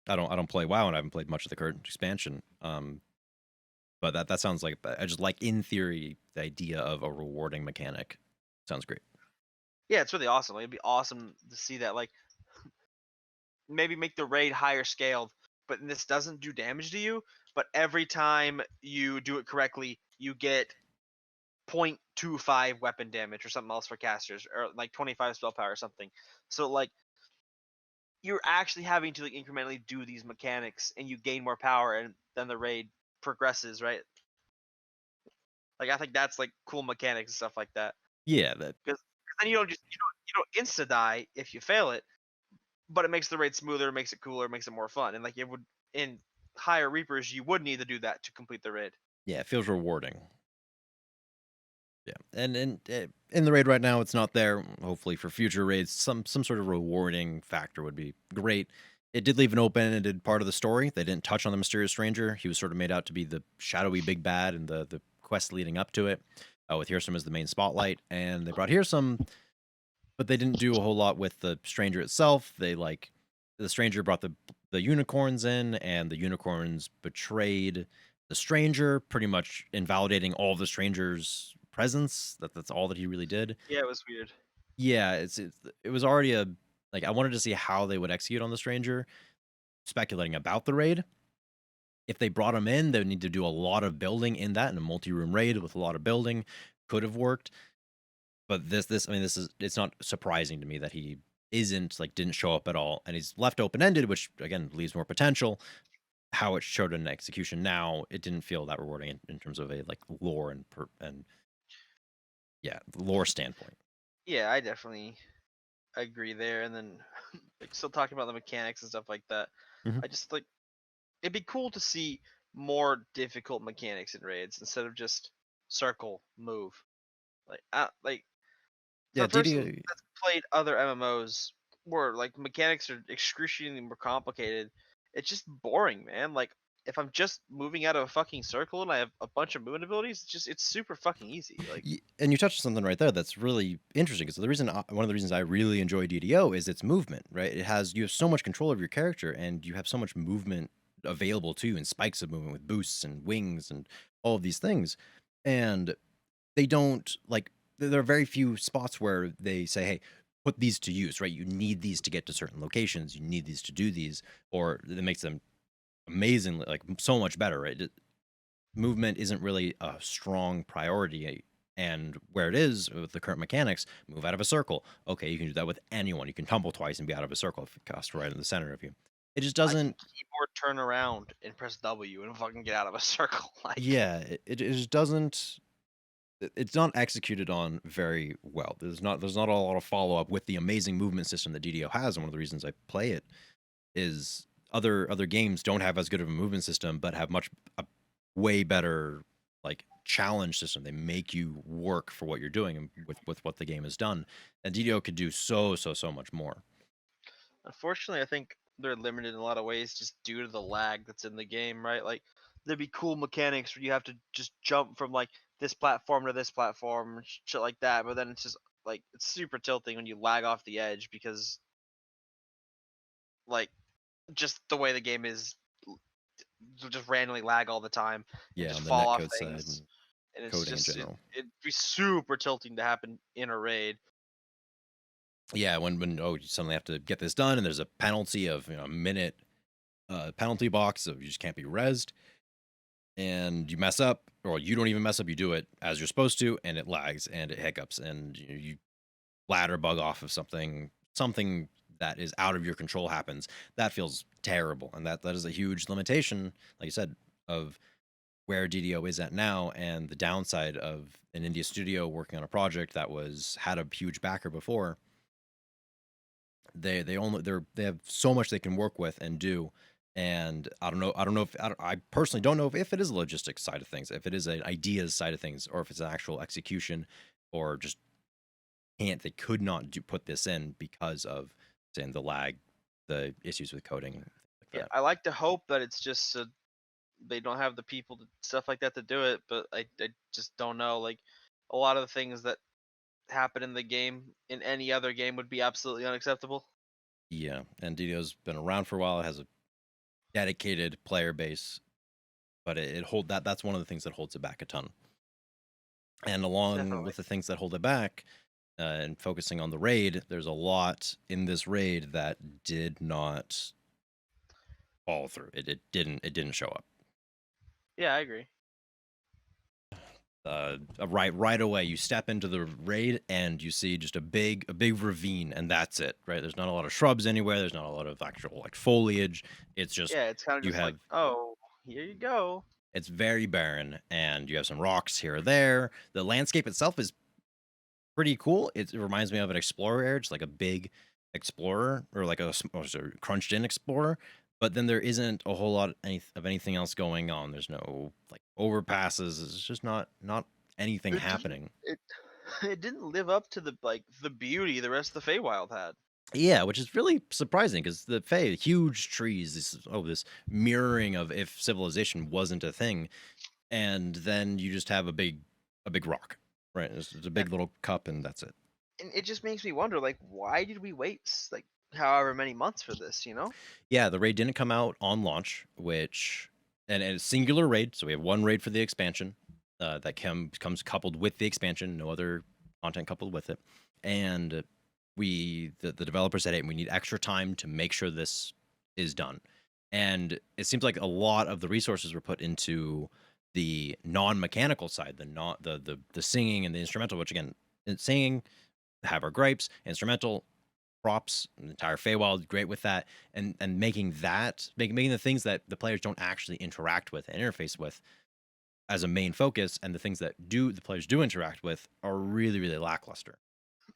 I don't play WoW, and I haven't played much of the current expansion. But that sounds like I just like in theory the idea of a rewarding mechanic. Sounds great. Yeah, it's really awesome. Like, it'd be awesome to see that. Like maybe make the raid higher scaled, but this doesn't do damage to you. But every time you do it correctly, you get 0.25 weapon damage or something else for casters, or like 25 spell power or something. So like you're actually having to like incrementally do these mechanics, and you gain more power, and then the raid progresses, right? Like I think that's like cool mechanics and stuff like that. Yeah, that Because then you don't insta die if you fail it, but it makes the raid smoother, makes it cooler, makes it more fun. And like it would in higher reapers, you would need to do that to complete the raid. yeah, it feels rewarding. Yeah, and in the raid right now, it's not there. Hopefully, for future raids, some sort of rewarding factor would be great. It did leave an open-ended part of the story. They didn't touch on the mysterious stranger. He was sort of made out to be the shadowy big bad and the quest leading up to it, with Hearsome as the main spotlight. And they brought Hearsome, but they didn't do a whole lot with the stranger itself. They like the stranger brought the unicorns in, and the unicorns betrayed the stranger, pretty much invalidating all of the stranger's presence. That's all that he really did. Yeah, it was weird. Yeah, it was already a like I wanted to see how they would execute on the stranger, speculating about the raid. If they brought him in, they would need to do a lot of building in that in a multi-room raid with a lot of building. Could have worked. But this I mean, this is it's not surprising to me that he isn't like didn't show up at all, and he's left open ended, which again leaves more potential. How it showed in execution now, it didn't feel that rewarding in terms of a like lore and yeah, lore standpoint. Yeah, I definitely agree there. And then like still talking about the mechanics and stuff like that. Hmm. I just like it'd be cool to see more difficult mechanics in raids instead of just circle move. Like for Yeah, a person DD. that's played other MMOs where like mechanics are excruciatingly more complicated, it's just boring, man. Like if I'm just moving out of a fucking circle and I have a bunch of movement abilities, it's super fucking easy. Like, And you touched on something right there that's really interesting. Because one of the reasons I really enjoy DDO is its movement. Right, you have so much control of your character, and you have so much movement available to you, and spikes of movement with boosts and wings and all of these things. And they don't like. There are very few spots where they say, "Hey, put these to use." Right, you need these to get to certain locations. You need these to do these, or that makes them amazingly like so much better. Right, movement isn't really a strong priority. And where it is with the current mechanics, move out of a circle. Okay, you can do that with anyone. You can tumble twice and be out of a circle if it costs right in the center of you. It just I can doesn't. keyboard turn around and press W and fucking get out of a circle. Like, Yeah, it just doesn't. It's not executed on very well. There's not a lot of follow up with the amazing movement system that DDO has. And one of the reasons I play it is other games don't have as good of a movement system, but have a way better like challenge system. They make you work for what you're doing and with what the game has done. And DDO could do so much more. unfortunately, I think they're limited in a lot of ways just due to the lag that's in the game, right? Like, there'd be cool mechanics where you have to just jump from like this platform to this platform, shit like that. But then it's just like it's super tilting when you lag off the edge because like just the way the game is, just randomly lag all the time and Yeah, just on the fall off netcode side things. and And it's coding in just general. it'd be super tilting to happen in a raid. Yeah, when you suddenly have to get this done and there's a penalty of a minute penalty box of you just can't be rezzed, and you mess up, or you don't even mess up, you do it as you're supposed to, and it lags and it hiccups, and you ladder bug off of something that is out of your control happens. That feels terrible, and that is a huge limitation, like you said, of where DDO is at now, and the downside of an indie studio working on a project that had a huge backer before. They have so much they can work with and do. And I don't know if I personally don't know if it is a logistics side of things, if it is an ideas side of things, or if it's an actual execution, or just they could not put this in because of saying the lag, the issues with coding, things like Yeah, that. I like to hope that it's just they don't have the people to, stuff like that to do it, but I just don't know. Like a lot of the things that happen in the game in any other game would be absolutely unacceptable. Yeah, and DDO's been around for a while. It has a dedicated player base, but that's one of the things that holds it back a ton. And along Definitely. with the things that hold it back, and focusing on the raid, there's a lot in this raid that did not follow through. It didn't show up. Yeah, I agree. Right away, you step into the raid and you see just a big ravine, and that's it. Right, there's not a lot of shrubs anywhere. There's not a lot of actual like foliage. It's just Yeah, it's kind of you just like, have oh, here you go. it's very barren, and you have some rocks here or there. The landscape itself is pretty cool. It reminds me of an explorer area, just like a big explorer, or like crunched in explorer. But then there isn't a whole lot of anything else going on. There's no like overpasses. It's just not anything It didn't happening. it it didn't live up to the beauty the rest of the Feywild had. Yeah, which is really surprising because the Fae, huge trees, this mirroring of if civilization wasn't a thing, and then you just have a big rock, right? It's a And big little cup, and that's it. and it just makes me wonder, like, why did we wait like however many months for this, you know? Yeah, the raid didn't come out on launch, and it's singular raid, so we have one raid for the expansion that comes coupled with the expansion, no other content coupled with it, and the developer said, "Hey, we need extra time to make sure this is done," and it seems like a lot of the resources were put into the non-mechanical side, the not the singing and the instrumental, which again, singing have our gripes, instrumental props, the entire Feywild, great with that, and making the things that the players don't actually interact with and interface with as a main focus, and the things that the players do interact with are really lackluster.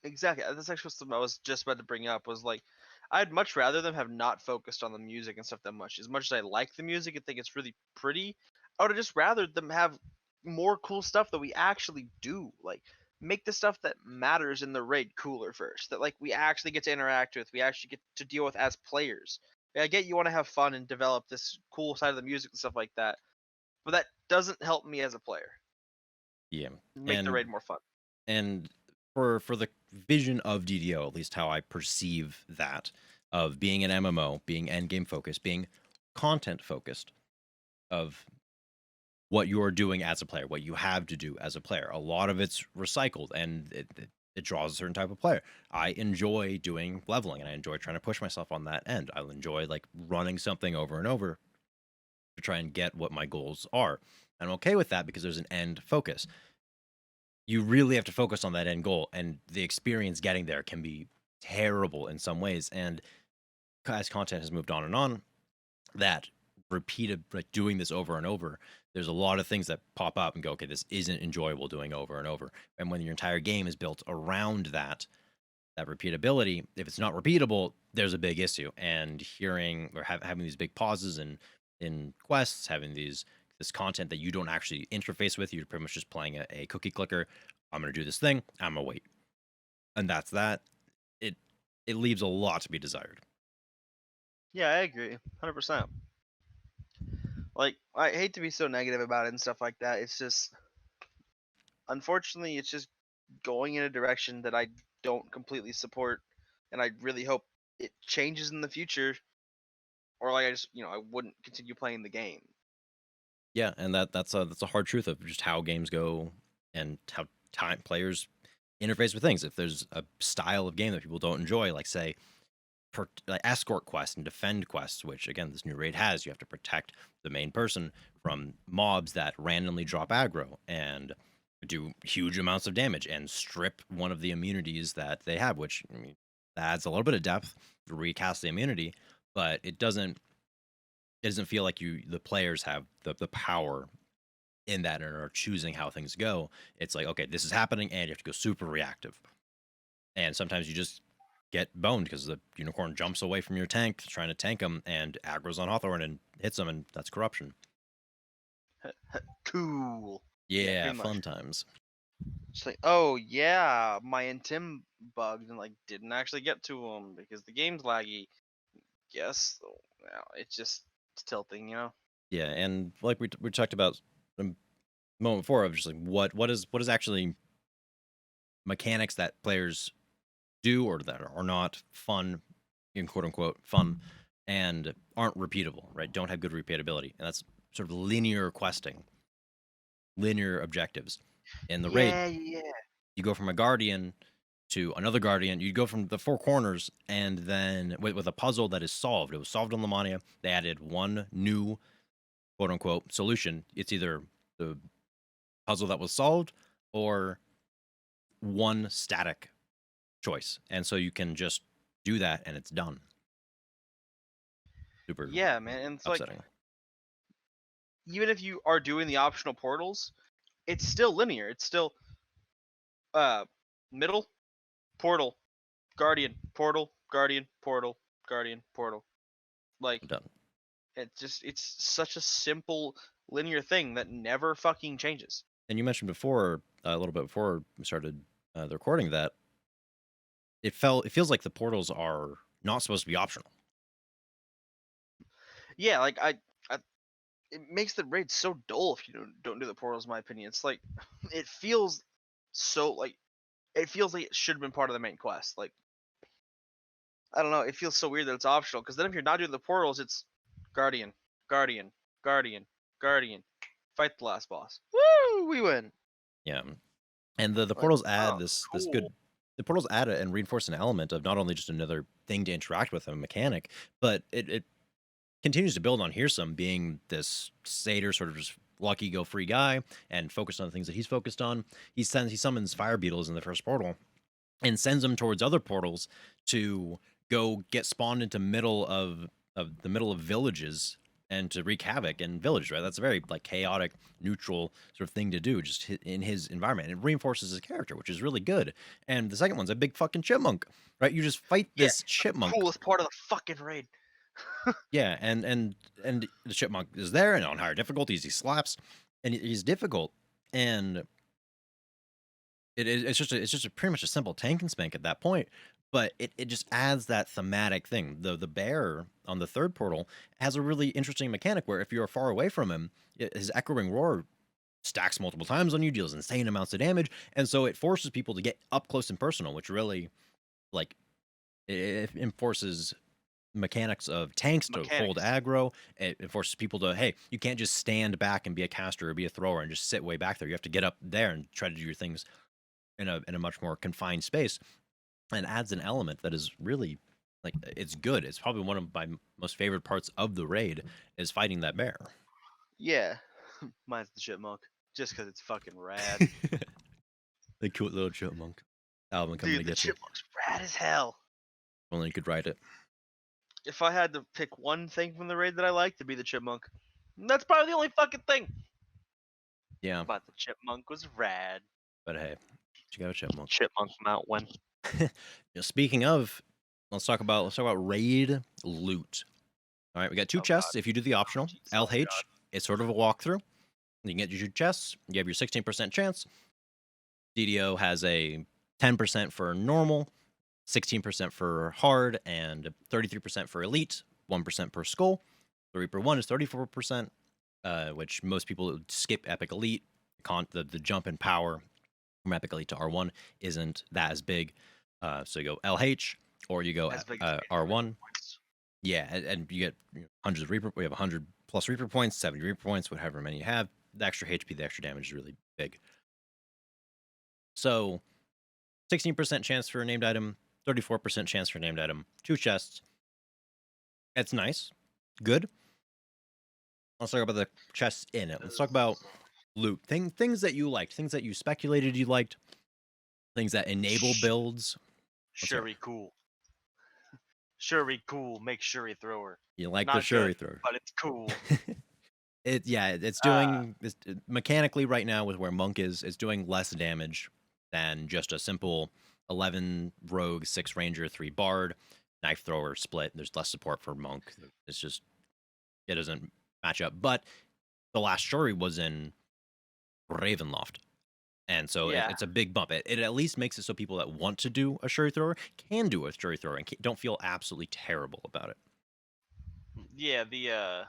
Exactly. That's actually something I was just about to bring up was like I'd much rather them have not focused on the music and stuff that much. As much as I like the music and think it's really pretty, I would have just rather them have more cool stuff that we actually do. Like make the stuff that matters in the raid cooler first. That like we actually get to interact with, we actually get to deal with as players. I get you want to have fun and develop this cool side of the music and stuff like that, but that doesn't help me as a player. Yeah, Make the and raid more fun. and for the vision of DDO, at least how I perceive that of being an MMO, being end game focused, being content focused, of what you're doing as a player, what you have to do as a player. A lot of it's recycled, and it draws a certain type of player. I enjoy doing leveling, and I enjoy trying to push myself on that end. I'll enjoy like running something over and over to try and get what my goals are. I'm okay with that because there's an end focus. You really have to focus on that end goal, and the experience getting there can be terrible in some ways. And as content has moved on, that repeated, like doing this over and over, there's a lot of things that pop up and go, okay, this isn't enjoyable doing over and over. And when your entire game is built around that repeatability, if it's not repeatable, there's a big issue. And hearing or having these big pauses in quests, having this content that you don't actually interface with, you're pretty much just playing a cookie clicker. I'm gonna do this thing, I'm gonna wait. And that's that. It it leaves a lot to be desired. Yeah, I agree, 100%. Like, I hate to be so negative about it and stuff like that. It's just, unfortunately, it's just going in a direction that I don't completely support, and I really hope it changes in the future, or like I just, I wouldn't continue playing the game. Yeah, and that's a hard truth of just how games go and how time players interface with things. If there's a style of game that people don't enjoy, like say like escort quests and defend quests, which again this new raid has, you have to protect the main person from mobs that randomly drop aggro and do huge amounts of damage and strip one of the immunities that they have, which I mean, that adds a little bit of depth to recast the immunity, but it doesn't feel like the players have the power in that and are choosing how things go. It's like, okay, this is happening and you have to go super reactive. And sometimes you just get boned because the unicorn jumps away from your tank trying to tank them and aggro's on Hawthorne and hits them, and that's corruption. Cool. Yeah, Yeah, pretty much. fun times. It's like, oh yeah, my intim bugged and like didn't actually get to him because the game's laggy. Yes, it's tilting. Yeah, and like we talked about a moment before of just like what is actually mechanics that players do or that are not fun, in quote unquote fun, and aren't repeatable, right? Don't have good repeatability, and that's sort of linear questing, linear objectives. In the raid, Yeah, yeah. you go from a guardian to another guardian. You go from the four corners, and then with a puzzle that is solved. It was solved on Lamania. They added one new quote unquote solution. It's either the puzzle that was solved or one static choice, and so you can just do that, and it's done. Super Yeah, man. And it's like, upsetting. even if you are doing the optional portals, it's still linear. It's still uh middle, portal, guardian, portal, guardian, portal, guardian, portal. Like, I'm done. it's such a simple linear thing that never fucking changes. And you mentioned before, a little bit before we started the recording, that it feels like the portals are not supposed to be optional. Yeah, like I it makes the raid so dull if you don't do the portals, in my opinion. It's like it feels so like it feels like it should have been part of the main quest. Like, I don't know, it feels so weird that it's optional, because then if you're not doing the portals, it's guardian, guardian, guardian, guardian, fight the last boss. Woo! We win. Yeah, and the Like, portals oh, add this cool. good. The portals add and reinforce an element of not only just another thing to interact with, a mechanic, but it continues to build on Hearsome being this satyr, sort of just lucky go free guy and focused on the things that he's focused on. He summons fire beetles in the first portal and sends them towards other portals to go get spawned into middle of villages and to wreak havoc in villages, right? That's a very like chaotic, neutral sort of thing to do, just in his environment. It reinforces his character, which is really good. And the second one's a big fucking chipmunk, right? You just fight Yeah, this the chipmunk. coolest part of the fucking raid. Yeah, and the chipmunk is there, and on higher difficulties he slaps, and he's difficult, and it's just pretty much a simple tank and spank at that point. but it just adds that thematic thing. The bear on the third portal has a really interesting mechanic where if you're far away from him, his echoing roar stacks multiple times on you, deals insane amounts of damage, and so it forces people to get up close and personal, which really like it enforces mechanics of tanks to hold Mechanics. aggro. It forces people to, hey, you can't just stand back and be a caster or be a thrower and just sit way back there. You have to get up there and try to do your things in a much more confined space, and adds an element that is really like it's good. It's probably one of my most favorite parts of the raid is fighting that bear. Yeah. Mine's the chipmunk. Just because it's fucking rad. The cute little chipmunk. Alvin coming to Dude, the get you. chipmunk's rad as hell. Only you could write it. If I had to pick one thing from the raid that I liked, it'd be the chipmunk. That's probably the only fucking thing. Yeah, But the chipmunk was rad. but hey, you got a chipmunk. Chipmunk Mountain. Speaking of, let's talk about raid loot. All right, we got two Oh chests. god. If you do the optional Jeez, oh LH, god. it's sort of a walkthrough. You can get your two chests. You have your 16% chance. DDO has a 10% for normal, 16% for hard, and 33% for elite, 1% per skull. The Reaper 1 is 34%, which most people skip Epic Elite. The jump in power from Epic Elite to R1 isn't that as big. So you go LH or you go As big as R1. Yeah, and you get hundreds of Reaper. We have 100 plus Reaper points, 70 Reaper points, whatever many you have. The extra HP, the extra damage is really big. So 16% chance for a named item, 34% chance for a named item, two chests. It's nice. Good. Let's talk about the chests in it. Let's talk about loot. Things that you liked, things that you speculated you liked, things that enable builds. Shuri cool. Shuri cool. Make Shuri thrower. You like the Not Shuri good, thrower. but it's cool. It's doing mechanically right now with where Monk is. It's doing less damage than just a simple 11 rogue, 6 ranger, 3 bard, knife thrower split. There's less support for Monk. It's just it doesn't match up. But the last Shuri was in Ravenloft. And so Yeah. it's a big bump. It at least makes it so people that want to do a Shuri thrower can do a Shuri thrower and don't feel absolutely terrible about it. Yeah, the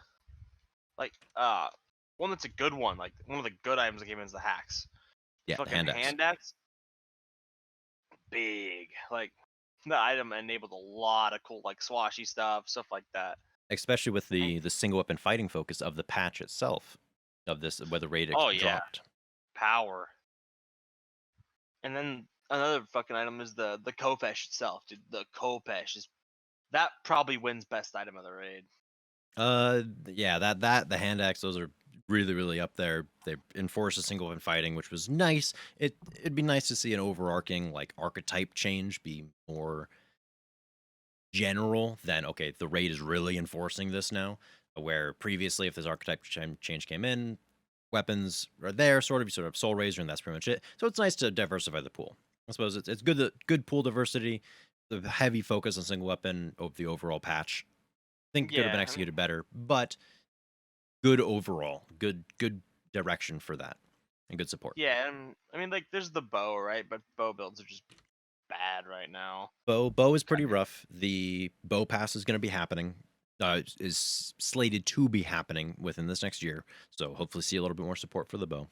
one that's a good one, like one of the good items of the game is the hacks. Yeah, Fucking hand axe. Big. Like the item enabled a lot of cool like swashy stuff like that. Especially with the single weapon fighting focus of the patch itself, of this where the raid dropped. Power. And then another fucking item is the Kopesh itself, dude. The Kopesh is that probably wins best item of the raid. Yeah, that the hand axe, those are really up there. They enforce a single weapon fighting, which was nice. It'd be nice to see an overarching like archetype change be more general than okay, the raid is really enforcing this now. Where previously, if this archetype change came in, weapons are there, sort of. You sort of Soul Razor, and that's pretty much it. So it's nice to diversify the pool. I suppose it's good pool diversity. The heavy focus on single weapon of the overall patch. I think could have been executed better, but good overall. Good direction for that, and good support. Yeah, and I mean like there's the bow, right? But bow builds are just bad right now. Bow is pretty rough. The bow pass is going to be happening. Is slated to be happening within this next year. So hopefully see a little bit more support for the bow.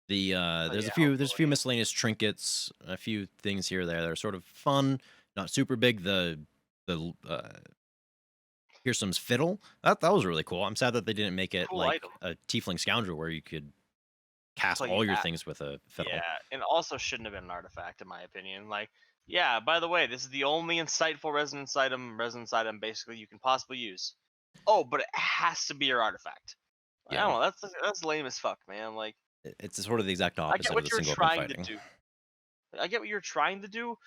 There's a few miscellaneous trinkets, a few things here or there that are sort of fun, not super big. The Fearsome's fiddle that was really cool. I'm sad that they didn't make it cool like item. a tiefling scoundrel where you could cast Play all your that. things with a fiddle. Yeah, and also shouldn't have been an artifact in my opinion. Like, yeah, by the way, this is the only insightful resonance item basically you can possibly use. Oh, but it has to be your artifact. Yeah. I don't know, that's lame as fuck, man. Like it's sort of the exact opposite. I get what of the you're single trying to do. I get what you're trying to do,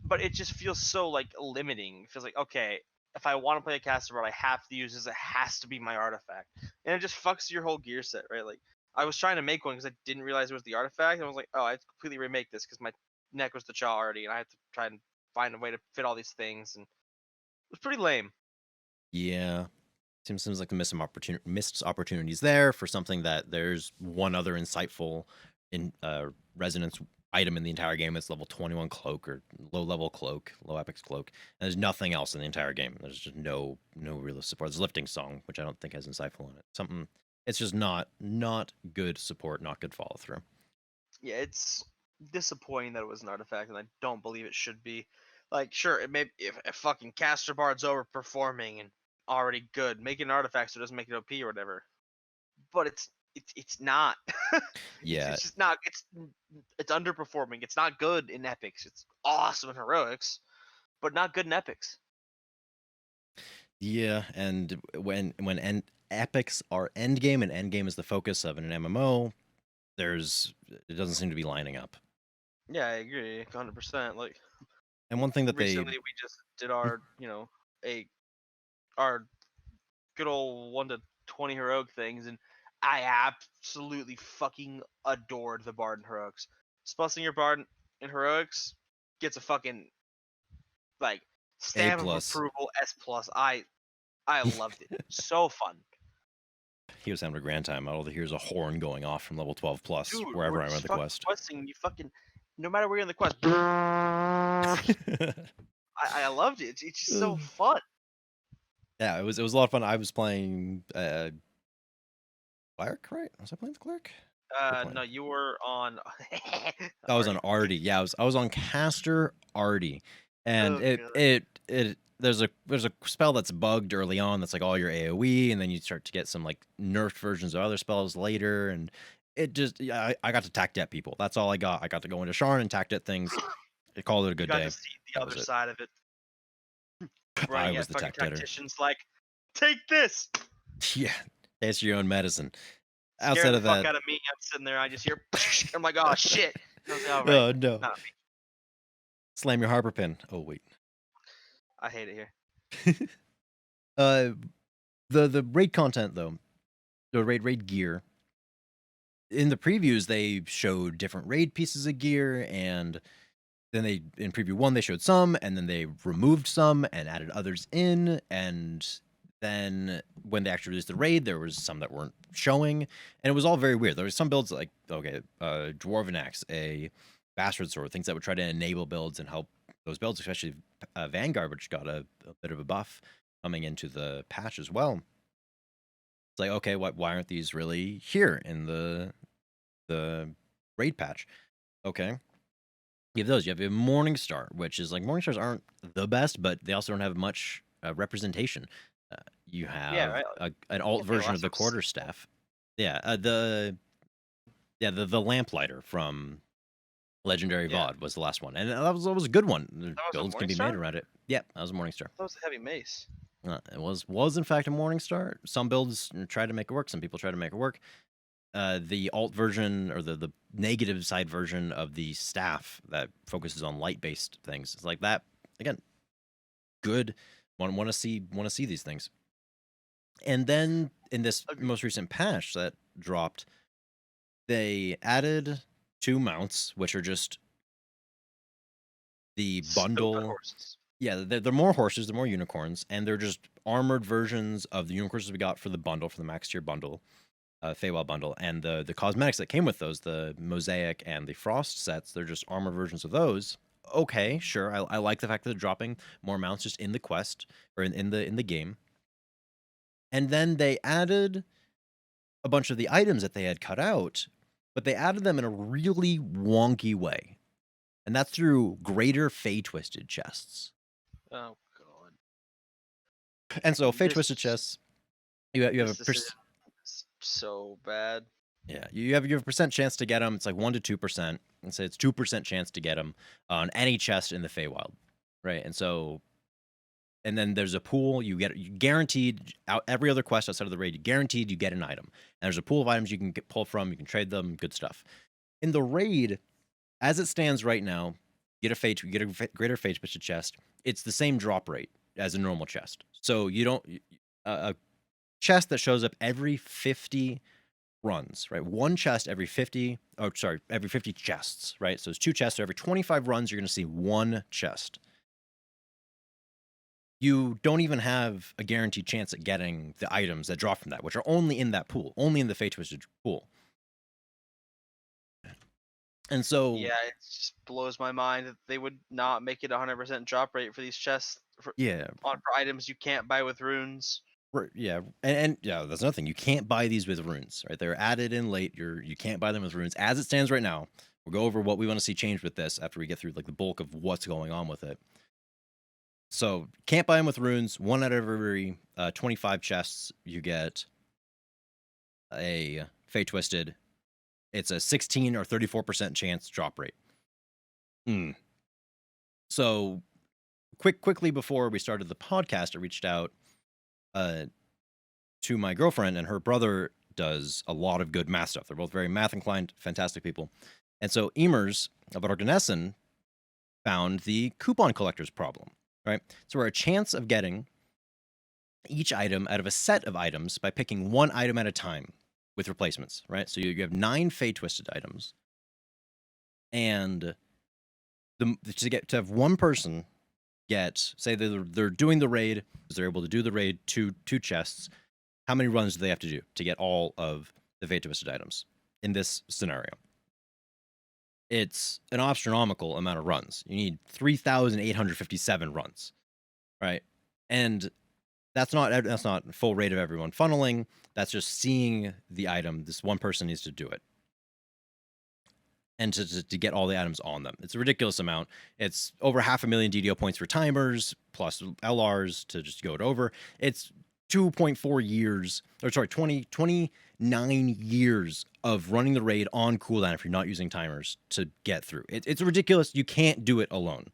but it just feels so like limiting. It feels like okay, if I want to play a caster board, I have to use this. It has to be my artifact, and it just fucks your whole gear set, right? Like I was trying to make one because I didn't realize it was the artifact, and I was like, oh, I have to completely remake this because my neck was the Cha already, and I have to try and find a way to fit all these things, and it was pretty lame. Yeah. Seems like the missed opportunities there for something that there's one other insightful in resonance item in the entire game that's level 21 cloak or low level cloak, low epics cloak. And there's nothing else in the entire game. There's just no real support. There's lifting song, which I don't think has insightful in it. Something. It's just not good support, not good follow through. Yeah, it's disappointing that it was an artifact, and I don't believe it should be. Like, sure, it may if fucking Caster Bard's overperforming and already good, make it an artifact so it doesn't make it OP or whatever. But it's not. Yeah, it's just not. It's underperforming. It's not good in epics. It's awesome in heroics, but not good in epics. yeah, and when epics are end game and end game is the focus of an MMO, it doesn't seem to be lining up. Yeah, I agree, 100%. Like, And one thing that recently we just did our, our good old 1 to 20 heroic things, and I absolutely fucking adored the Bard in heroics. Spelling your Bard in heroics gets a fucking like stamp of plus. approval S+. I loved it. So fun. He was having a grand time. All here's a horn going off from level 12 plus Dude, wherever we're I went just the fucking quest. questing. You fucking no matter where you're in the quest. I loved it. It's just so fun. Yeah, it was a lot of fun. I was playing cleric, right? Was I playing the cleric? No, you were on. I was on Artie. Yeah, I was on caster Artie, and Oh, there's a spell that's bugged early on that's like all your AOE, and then you start to get some like nerfed versions of other spells later, and it just I got to tack debt people. That's all I got. I got to go into Sharn and tack debt things. I called it a good got day. to see the other side of it. I Running was at the fucking tech debtor. tacticians like, take this. Yeah, taste your own medicine. Scare Outside the of fuck that, out of me. I'm sitting there. I just hear. I'm like, oh shit. I was like, all right. oh no, Not me. slam your Harper pin. Oh wait. I hate it here. The raid content though, the raid gear. In the previews, they showed different raid pieces of gear, and then in preview 1 they showed some, and then they removed some and added others in, and then when they actually released the raid, there was some that weren't showing, and it was all very weird. There was some builds like Dwarven Axe, a Bastard Sword, things that would try to enable builds and help those builds, especially Vanguard, which got a bit of a buff coming into the patch as well. It's like, okay, why aren't these really here in the raid patch? Okay. You have those. You have a Morningstar, which is like Morningstars aren't the best, but they also don't have much representation. You have an alt version of the Quarterstaff. Yeah, the Lamplighter from Legendary VOD was the last one, and that was a good one. Builds can be made around it. Yep, that was a Morningstar. That was a heavy mace. It was in fact a Morningstar. Some builds try to make it work. Some people try to make it work. The alt version or the negative side version of the staff that focuses on light based things. It's like that again. Good. Want to see these things. And then in this most recent patch that dropped, they added 2 mounts, which are just the bundle. Yeah, they're more horses, they're more unicorns, and they're just armored versions of the unicorns we got for the bundle, for the max tier bundle. Feywild bundle, and the cosmetics that came with those, the mosaic and the frost sets, they're just armor versions of those. Okay, sure, I like the fact that they're dropping more mounts just in the quest or in the game. And then they added a bunch of the items that they had cut out, but they added them in a really wonky way, and that's through greater Fey Twisted chests. Oh god! And so Fey Twisted chests, you have a so bad. Yeah, you have a percent chance to get them. It's like 1 to 2%. And so it's 2% chance to get them on any chest in the Feywild, right? And so, and then there's a pool. You guaranteed out every other quest outside of the raid. You guaranteed you get an item. And there's a pool of items you can pull from. You can trade them. Good stuff. In the raid, as it stands right now, you get a greater Fate Twisted chest. It's the same drop rate as a normal chest. So you don't a chest that shows up every 50 runs, right? One chest every 50, every 50 chests, right? So it's 2 chests. So every 25 runs, you're going to see 1 chest. You don't even have a guaranteed chance at getting the items that drop from that, which are only in that pool, only in the Fate Twisted pool. And so, Yeah, it just blows my mind that they would not make it 100% drop rate for these chests yeah, for items you can't buy with runes. yeah, and yeah, that's nothing. You can't buy these with runes, right? They're added in late. You can't buy them with runes as it stands right now. We'll go over what we want to see change with this after we get through like the bulk of what's going on with it. So can't buy them with runes. 1 out of every 25 chests, you get a Fate Twisted. It's a 16 or 34% chance drop rate. So quickly before we started the podcast, I reached out to my girlfriend, and her brother does a lot of good math stuff. They're both very math inclined, fantastic people. And so Emers of Arganessen found the coupon collectors problem, right? So we're a chance of getting each item out of a set of items by picking 1 item at a time with replacements, right? So you have 9 Fate Twisted items, and to have one person get, say they're doing the raid, because they're able to do the raid two chests. How many runs do they have to do to get all of the Fate Twisted items in this scenario? It's an astronomical amount of runs. You need 3,857 runs, right? And that's not full rate of everyone funneling. That's just seeing the item. This one person needs to do it, and to get all the items on them. It's a ridiculous amount. It's over 500,000 DDO points for timers, plus LRs to just go it over. It's 2.4 years, or sorry, 29 years of running the raid on cooldown if you're not using timers to get through. It's ridiculous. You can't do it alone.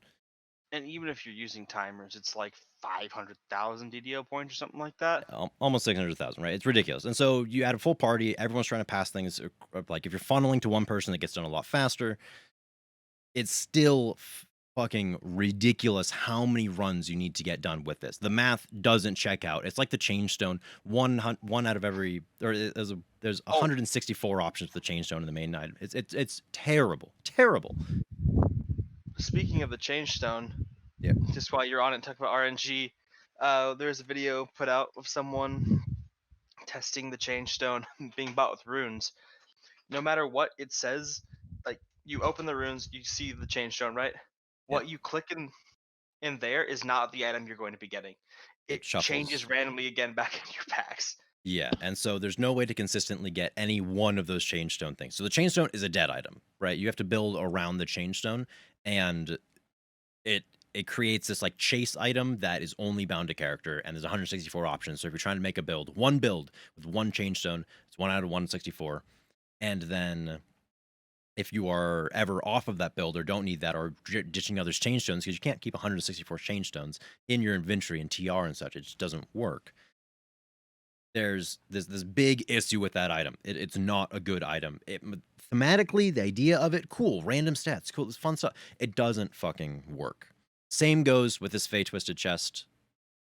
And even if you're using timers, it's like 500,000 DDO points or something like that. Almost 600,000, right? It's ridiculous. And so you add a full party, everyone's trying to pass things. Like if you're funneling to one person, that gets done a lot faster. It's still fucking ridiculous how many runs you need to get done with this. The math doesn't check out. It's like the change stone. One out of every, or there's 164 options for the change stone in the main item. It's terrible, terrible. Speaking of the change stone, Yeah, just while you're on it and talk about RNG, there's a video put out of someone testing the change stone being bought with runes. No matter what it says, like you open the runes, you see the change stone, right? What you click in there is not the item you're going to be getting. It it shuffles. changes randomly again back in your packs. Yeah, and so there's no way to consistently get any one of those change stone things. So the change stone is a dead item, right? You have to build around the change stone, and it creates this like chase item that is only bound to character, and there's 164 options. So if you're trying to make a build, one build with one change stone, it's 1 out of 164. And then if you are ever off of that build or don't need that, or ditching others change stones, because you can't keep 164 change stones in your inventory and TR and such, it just doesn't work. There's this big issue with that item. It's not a good item. Thematically, the idea of it, cool, random stats, cool, it's fun stuff. It doesn't fucking work. Same goes with this Fate Twisted chest.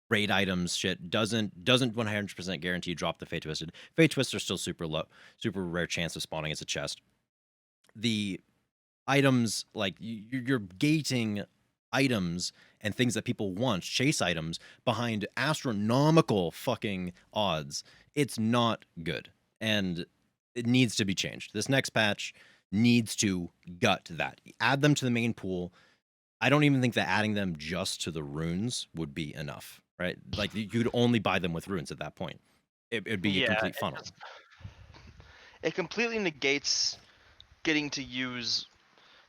Raid items shit doesn't 100% guarantee drop the Fate Twisted. Fate Twists are still super low, super rare chance of spawning as a chest. The items, like you're gating items and things that people want, chase items, behind astronomical fucking odds. It's not good, and it needs to be changed. This next patch needs to gut that. Add them to the main pool. I don't even think that adding them just to the runes would be enough, right? Like you'd only buy them with runes at that point. It'd be a complete funnel. It completely negates getting to use,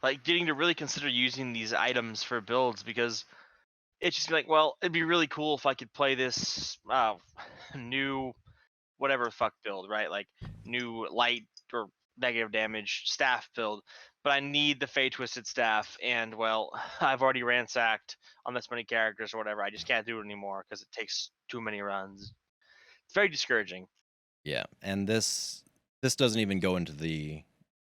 like getting to really consider using these items for builds, because it's just like, well, it'd be really cool if I could play this new whatever the fuck build, right? Like new light or negative damage staff build, but I need the Fate Twisted staff, and well, I've already ransacked on this many characters or whatever. I just can't do it anymore because it takes too many runs. It's very discouraging. Yeah, and this doesn't even go into the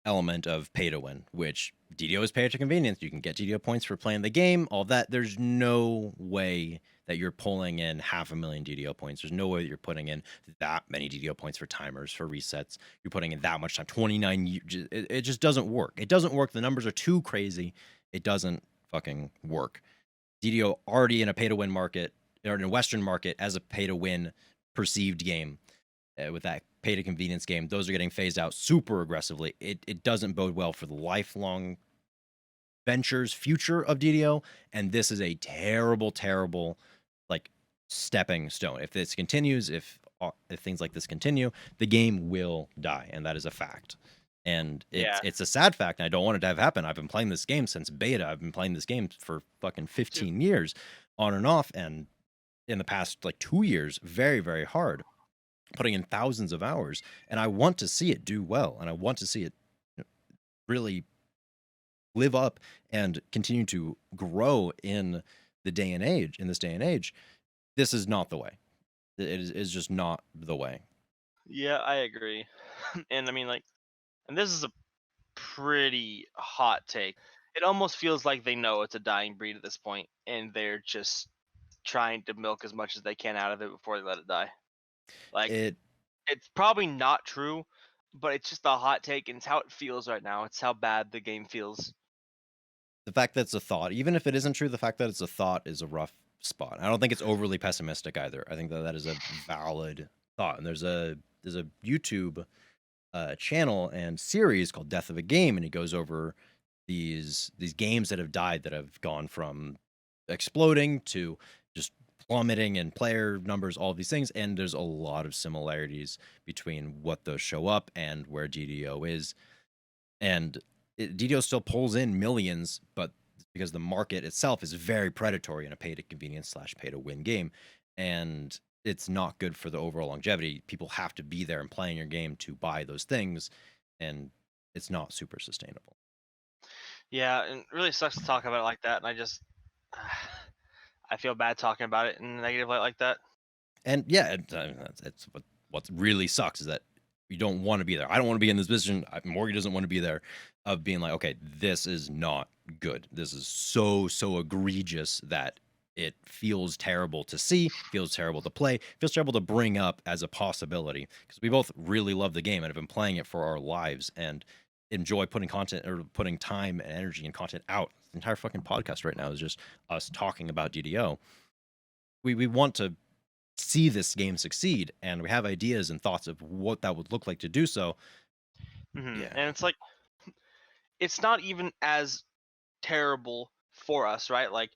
element of pay to win, which DDO is pay to convenience. You can get DDO points for playing the game, all that. There's no way that you're pulling in 500,000 DDO points. There's no way that you're putting in that many DDO points for timers, for resets. You're putting in that much time. 29 years. It just doesn't work. It doesn't work. The numbers are too crazy. It doesn't fucking work. DDO already in a pay to win market, or in a Western market as a pay to win perceived game, with that pay to convenience game. Those are getting phased out super aggressively. It doesn't bode well for the lifelong ventures future of DDO, and this is a terrible, terrible like stepping stone. If this continues, if things like this continue, the game will die, and that is a fact. And Yeah. it's a sad fact, and I don't want it to have happened. I've been playing this game since beta. I've been playing this game for fucking Dude, 15 years, on and off, and in the past like 2 years, very, very hard, putting in thousands of hours, and I want to see it do well, and I want to see it really live up and continue to grow in the day and age. In this day and age, this is not the way. Is just not the way. yeah, I agree. And I mean, like, and this is a pretty hot take. It almost feels like they know it's a dying breed at this point, and they're just trying to milk as much as they can out of it before they let it die. Like, It it's probably not true, but it's just a hot take, and it's how it feels right now. It's how bad the game feels. The fact that it's a thought, even if it isn't true, the fact that it's a thought is a rough spot. I don't think it's overly pessimistic either. I think that that is a valid thought. And there's a YouTube channel and series called Death of a Game, and he goes over these games that have died, that have gone from exploding to just plummeting in player numbers, all of these things. And there's a lot of similarities between what those show up and where GDO is. And DDO still pulls in millions, but because the market itself is very predatory in a pay to convenience / pay to win game, and it's not good for the overall longevity. People have to be there and playing your game to buy those things, and it's not super sustainable. Yeah, and it really sucks to talk about it like that. And I just, I feel bad talking about it in a negative light like that. And yeah, it's what really sucks is that you don't want to be there. I don't want to be in this position. Morgan doesn't want to be there, of being like, okay, this is not good. This is so egregious that it feels terrible to see, feels terrible to play, feels terrible to bring up as a possibility, because we both really love the game and have been playing it for our lives and enjoy putting content, or putting time and energy and content out. The entire fucking podcast right now is just us talking about DDO. We want to see this game succeed, and we have ideas and thoughts of what that would look like to do so. Yeah. And it's like, it's not even as terrible for us, right? Like,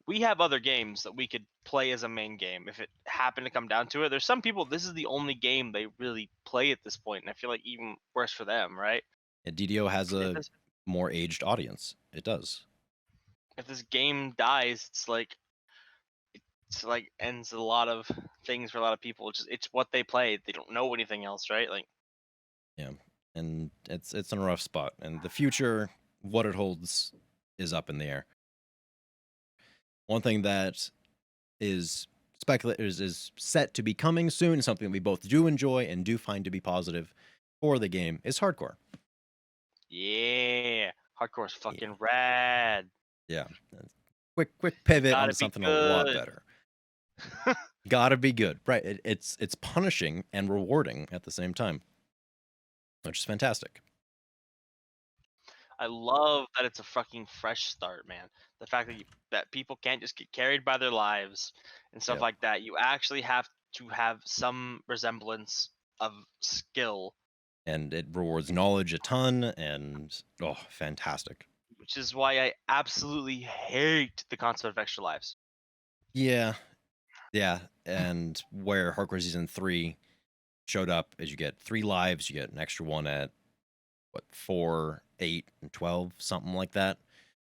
we have other games that we could play as a main game if it happened to come down to it. There's some people, this is the only game they really play at this point, and I feel like even worse for them, right? And DDO has If a this, more aged audience. It does. if this game dies, it's like ends a lot of things for a lot of people. It's what they play. They don't know anything else, right? Like, Yeah. And it's in a rough spot. And the future, what it holds, is up in the air. One thing that is is set to be coming soon, something we both do enjoy and do find to be positive for the game, is hardcore. yeah, hardcore's Yeah. fucking rad. Yeah. Quick pivot Gotta onto be something a lot good. better. Gotta be good. Right. It's punishing and rewarding at the same time, which is fantastic. I love that it's a fucking fresh start, man. The fact that that people can't just get carried by their lives and stuff Yep. like that. You actually have to have some resemblance of skill, And it rewards knowledge a ton, and oh, fantastic. which is why I absolutely hate the concept of extra lives. Yeah. Yeah. And where Hardcore Season 3 showed up is you get 3 lives, you get an extra one at what, 4, 8, and 12, something like that.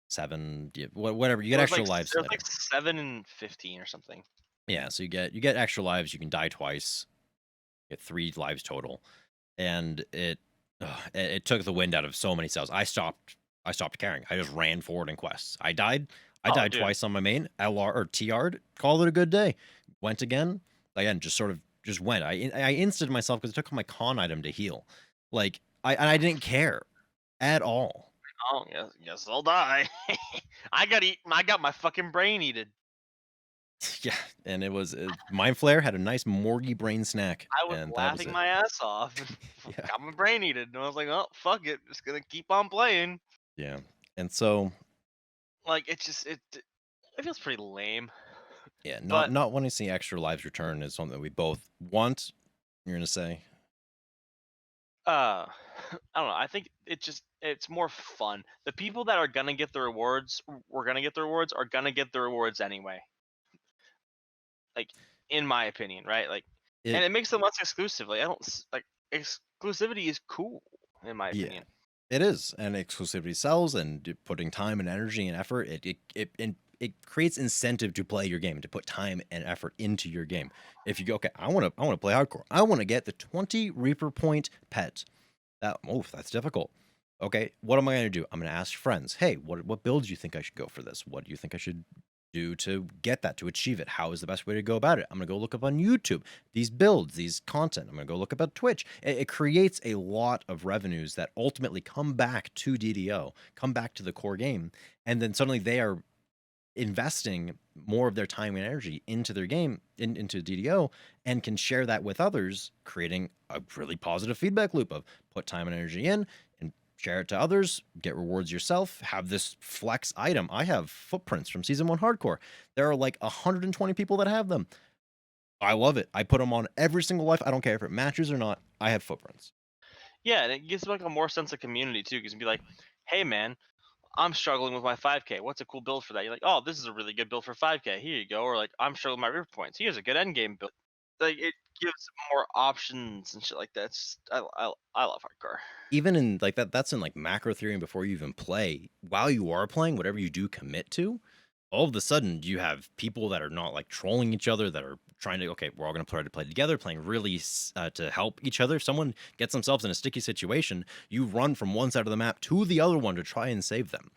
7, yeah, whatever. You get extra lives There's later. like 7 and 15 or something. Yeah, so you get extra lives. You can die twice. Get 3 lives total, and it took the wind out of so many cells. I stopped caring. I just ran forward in quests. I died. I Oh, died dude. twice on my main LR or TR'd. Called it a good day. Went again. Just sort of just went. I insted myself because it took my con item to heal. Like I didn't care at all. Oh, yes, I'll die. I got eaten. I got my fucking brain eaten. Yeah, and it was Mind Flare had a nice Morgy brain snack, I was and that was laughing it. my ass off. Yeah, Got my brain eaten. And I was like, oh, fuck it. Just gonna keep on playing. yeah. And so Like, it feels pretty lame. yeah, not But not wanting to see extra lives return is something that we both want. You're gonna say? Uh, I don't know. I think it's more fun. The people that are gonna get the rewards, we're gonna get the rewards, are gonna get the rewards anyway. Like, in my opinion, right? Like, and It it makes them less exclusive. Like, I don't like exclusivity is cool in my Yeah, opinion. it is, and exclusivity sells, and putting time and energy and effort, it creates incentive to play your game, to put time and effort into your game. If you go, okay, I want to play hardcore. I want to get the 20 Reaper point pet. That's difficult. Okay, what am I going to do? I'm going to ask friends. Hey, what build do you think I should go for this? What do you think I should do to get that, to achieve it? How is the best way to go about it? I'm going to go look up on YouTube these builds, these content. I'm going to go look up at Twitch. It creates a lot of revenues that ultimately come back to DDO, come back to the core game, and then suddenly they are investing more of their time and energy into their game, into DDO, and can share that with others, creating a really positive feedback loop of put time and energy in and share it to others, get rewards yourself, have this flex item. I have footprints from season 1 hardcore. There are like 120 people that have them. I love it. I put them on every single life. I don't care if it matches or not. I have footprints. Yeah, and it gives like a more sense of community too, because you be like, hey man, I'm struggling with my 5K. What's a cool build for that? You're like, oh, this is a really good build for 5K. Here you go. Or like, I'm struggling with my river points. Here's a good end game build. Like, it gives more options and shit like that. I love hardcore. Even in like that's in like macro theory, and before you even play, while you are playing, whatever you do commit to, all of a sudden you have people that are not like trolling each other, that are trying to, okay, we're all going to try to play together, playing really to help each other. If someone gets themselves in a sticky situation, you run from one side of the map to the other one to try and save them.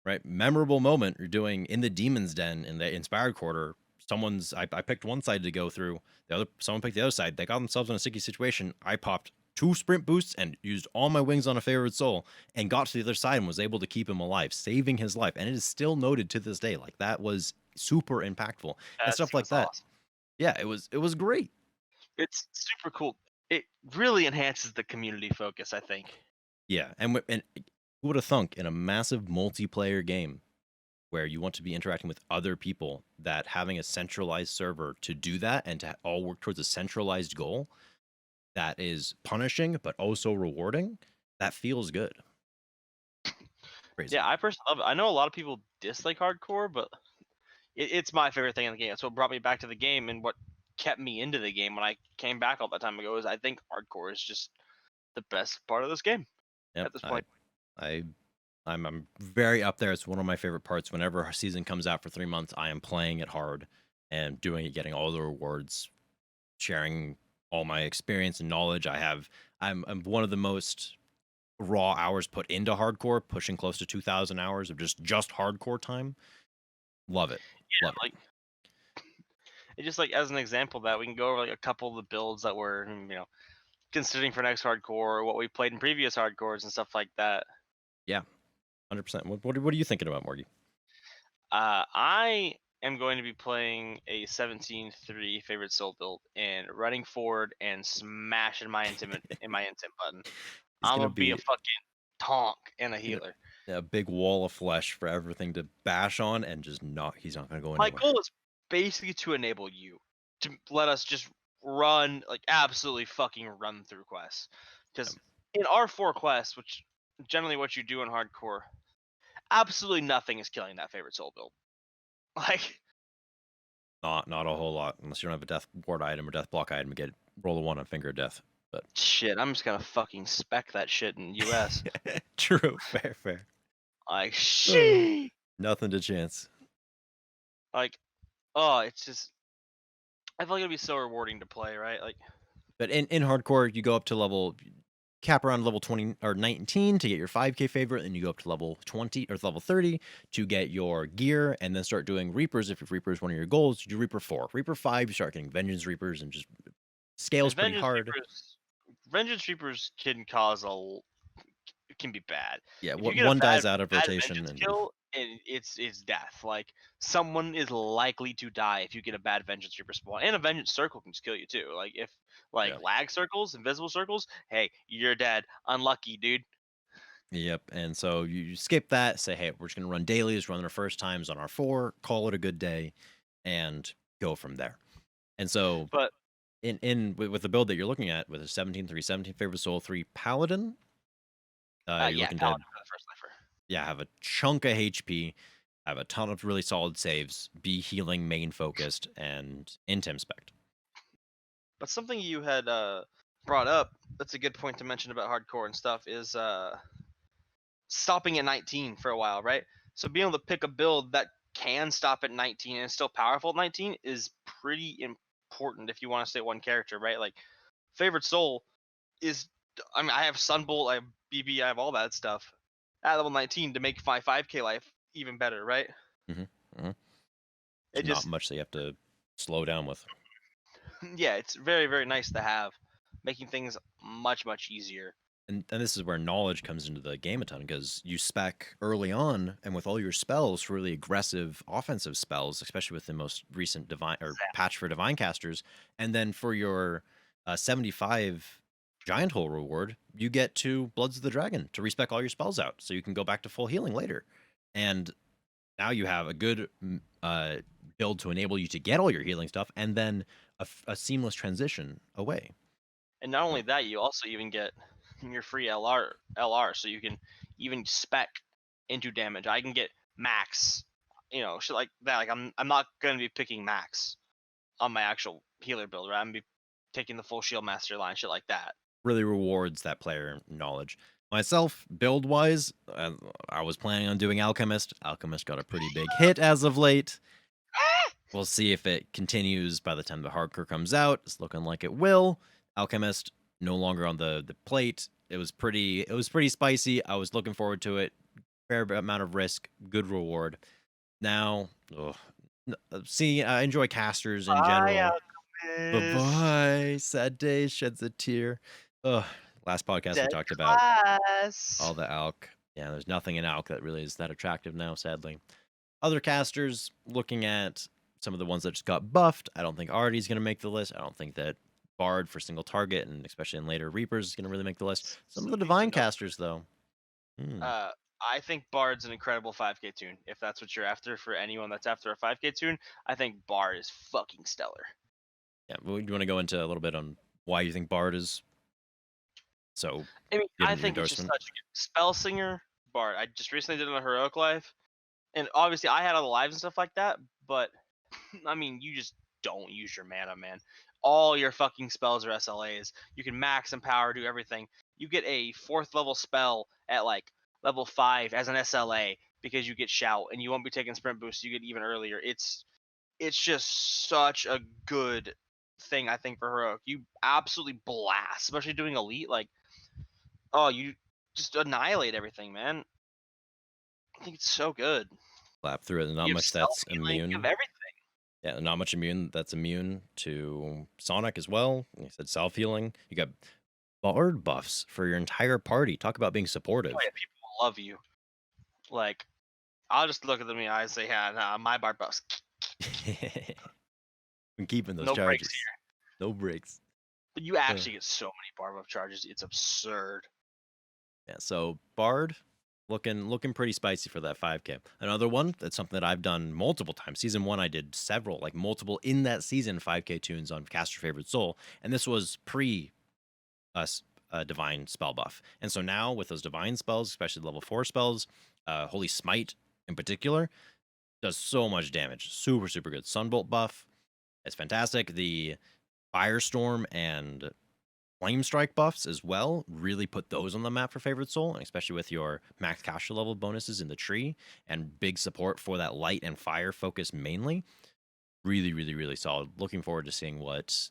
Right? Memorable moment you're doing in the Demon's Den in the Inspired Quarter. I picked one side to go through. Someone picked the other side. They got themselves in a sticky situation. I popped 2 sprint boosts and used all my wings on a favorite soul and got to the other side and was able to keep him alive, saving his life. And it is still noted to this day. Like, that was super impactful and stuff like That's that. awesome. Yeah, it was great. It's super cool. It really enhances the community focus, I think. Yeah, and who would have thunk in a massive multiplayer game where you want to be interacting with other people, that having a centralized server to do that and to all work towards a centralized goal that is punishing but also rewarding, that feels good. Crazy. Yeah, I personally love it. I know a lot of people dislike hardcore, but it's my favorite thing in the game. That's what brought me back to the game, and what kept me into the game when I came back all that time ago. Is I think hardcore is just the best part of this game Yep. at this point. I I'm very up there. It's one of my favorite parts. Whenever our season comes out for 3 months, I am playing it hard and doing it, getting all the rewards, sharing all my experience and knowledge. I'm one of the most raw hours put into hardcore, pushing close to 2,000 hours of just hardcore time. Love it. Love it. Like, it just, like, as an example of that, we can go over like a couple of the builds that we're considering for next hardcore, or what we played in previous hardcores and stuff like that. Yeah, 100%. What are you thinking about, Morgie? I am going to be playing a 17-3 favorite soul build and running forward and smashing my intimate button. He's I'm gonna gonna be a be fucking tonk and a gonna healer. a big wall of flesh for everything to bash on, and just not he's not gonna go My anywhere. goal is basically to enable you to let us just run, like, absolutely fucking run through quests. Because in R4 quests, which generally what you do in hardcore, absolutely nothing is killing that favorite soul build. Like, Not a whole lot, unless you don't have a death ward item or death block item to get roll a 1 on Finger of Death. But shit, I'm just gonna fucking spec that shit in US. true, fair. Like, Uh, she, Nothing to chance. like, oh, it's just, I feel like it'd be so rewarding to play, right? Like, But in hardcore, you go up to cap around level 20 or 19 to get your 5k favorite, and you go up to level 20 or level 30 to get your gear, and then start doing Reapers. If Reaper is one of your goals, you do Reaper 4. Reaper 5, you start getting Vengeance Reapers, and just scales and pretty hard. Vengeance Reapers can cause can be bad. Yeah, If you what get a one bad dies out of bad rotation, vengeance and kill, and it's death. Like, someone is likely to die if you get a bad vengeance reaper spawn, and a vengeance circle can just kill you too. Like, if yeah. lag circles, invisible circles, hey, you're dead. Unlucky, dude. Yep. And so you skip that, say, hey, we're just going to run dailies, run our first times on our 4, call it a good day, and go from there. And so, But with the build that you're looking at with a 17/3, 17 favorite soul, 3 paladin, you're Yeah, looking to Paladin for the first lifer. have a chunk of HP, have a ton of really solid saves, be healing main focused, and intim spec. But something you had brought up that's a good point to mention about hardcore and stuff is stopping at 19 for a while, right? So being able to pick a build that can stop at 19 and is still powerful at 19 is pretty important if you want to stay one character, right? Like favorite soul is, I mean, I have Sunbolt, I have BB, I have all that stuff at level 19 to make my 5k life even better, right? Mm-hmm. Mm-hmm. It There's not just, much that you have to slow down with. yeah, it's very, very nice to have, making things much, much easier. And this is where knowledge comes into the game a ton because you spec early on and with all your spells, really aggressive offensive spells, especially with the most recent divine or patch for divine casters, and then for your 75 giant hole reward, you get 2 Bloods of the Dragon to respec all your spells out, so you can go back to full healing later. And now you have a good build to enable you to get all your healing stuff, and then a seamless transition away. And not only that, you also even get your free LR, so you can even spec into damage. I can get max, shit like that. Like I'm not gonna be picking max on my actual healer build, right? I'm gonna be taking the full shield master line, shit like that. Really rewards that player knowledge. Myself, build wise, I was planning on doing Alchemist. Alchemist got a pretty big hit as of late. We'll see if it continues by the time the hardcore comes out. It's looking like it will. Alchemist no longer on the plate. It was pretty spicy. I was looking forward to it. Fair amount of risk, good reward. Now, see, I enjoy casters in general. Bye bye. Sad days, sheds a tear. Ugh. Last podcast we Dead talked about class. all the Alk. Yeah, there's nothing in Alk that really is that attractive now, sadly. Other casters, looking at some of the ones that just got buffed, I don't think Artie's going to make the list. I don't think that Bard for single target, and especially in later Reapers, is going to really make the list. Some of the divine casters, though. I think Bard's an incredible 5k tune. If that's what you're after, for anyone that's after a 5k tune, I think Bard is fucking stellar. Yeah, well, you want to go into a little bit on why you think Bard is so I mean, good I in your think it's just endorsement? such a good spell singer Bard. I just recently did it on a heroic life, and obviously I had all the lives and stuff like that. But I mean, you just don't use your mana, man. All your fucking spells are SLAs. You can max and power, do everything. You get a 4th level spell at like level 5 as an SLA because you get shout, and you won't be taking sprint boost. You get even earlier. It's just such a good thing, I think, for heroic. You absolutely blast, especially doing elite. Like, oh, you just annihilate everything, man. I think it's so good. Slap through it, and not You have much self that's healing, you have immune. everything. Yeah, not much immune that's immune to Sonic as well. You said self healing. You got Bard buffs for your entire party. Talk about being Oh supportive. yeah, people will love you. Like, I'll just look at them in the eyes and say, yeah, nah, my bar buffs. Been keeping those No breaks charges. here. No breaks. But you actually get so many bar buff charges, it's absurd. Yeah, so Bard looking pretty spicy for that 5k. Another one that's something that I've done multiple times. Season 1 I did several, like multiple in that season 5k tunes on Caster Favorite Soul, and this was pre us divine spell buff. And so now with those divine spells, especially level 4 spells, Holy Smite in particular does so much damage. Super good. Sunbolt buff, it's fantastic. The Firestorm and Flame Strike buffs as well really put those on the map for Favorite Soul, and especially with your max caster level bonuses in the tree and big support for that light and fire focus mainly. Really solid. Looking forward to seeing what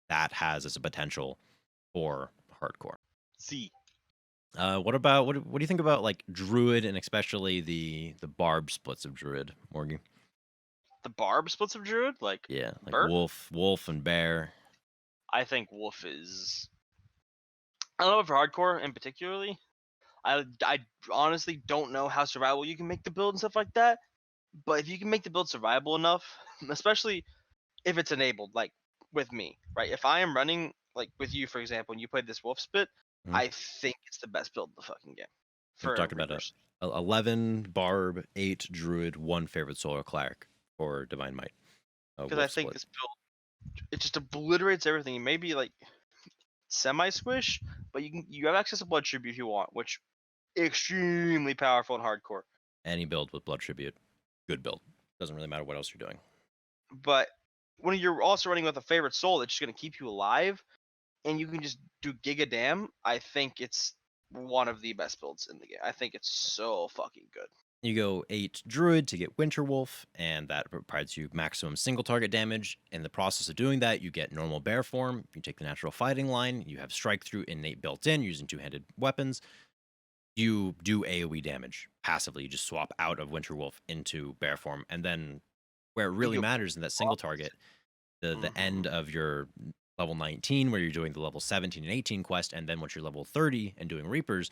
that has as a potential for hardcore. See. What about what do you think about like Druid and especially the barb splits of Druid, Morgan? The barb splits of Druid? Like, Yeah, like Burp? wolf and bear. I think Wolf is. I don't know for hardcore in particularly. I honestly don't know how survivable you can make the build and stuff like that. But if you can make the build survivable enough, especially if it's enabled, like with me, right? If I am running like with you, for example, and you played this Wolf Spit, Mhm. I think it's the best build in the fucking game. We've For talked about Reapers. 11 barb, 8 druid, 1 favorite solar cleric for divine might. Because I Wolf think split. this build it just obliterates everything. It may be like semi-squish, but you have access to blood tribute if you want, which extremely powerful in hardcore. Any build with blood tribute, good build. Doesn't really matter what else you're doing. But when you're also running with a favorite soul that's just gonna keep you alive, and you can just do Giga Dam, I think it's one of the best builds in the game. I think it's so fucking good. You go 8 Druid to get Winter Wolf, and that provides you maximum single target damage. In the process of doing that, you get normal bear form. You take the natural fighting line. You have strike through innate built in using two-handed weapons. You do AoE damage passively. You just swap out of Winter Wolf into bear form, and then where it really matters in that single target, the end of your level 19, where you're doing the level 17 and 18 quest, and then once you're level 30 and doing Reapers,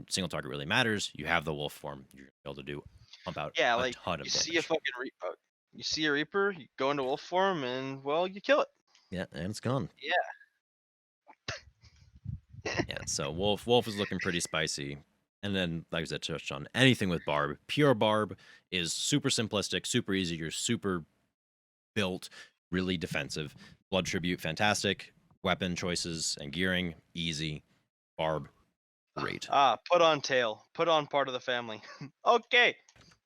single target really matters. You have the wolf form. You're able to do about Yeah, a like ton of you damage. see a fucking you see a Reaper, you go into wolf form, and well, you kill it. Yeah, and it's gone. Yeah. Yeah, so wolf is looking pretty spicy. And then, like I said, touched on anything with barb. Pure barb is super simplistic, super easy. You're super built, really defensive. Blood tribute, fantastic. Weapon choices and gearing, easy. Barb, great. Put on tail. Put on part of the family. Okay,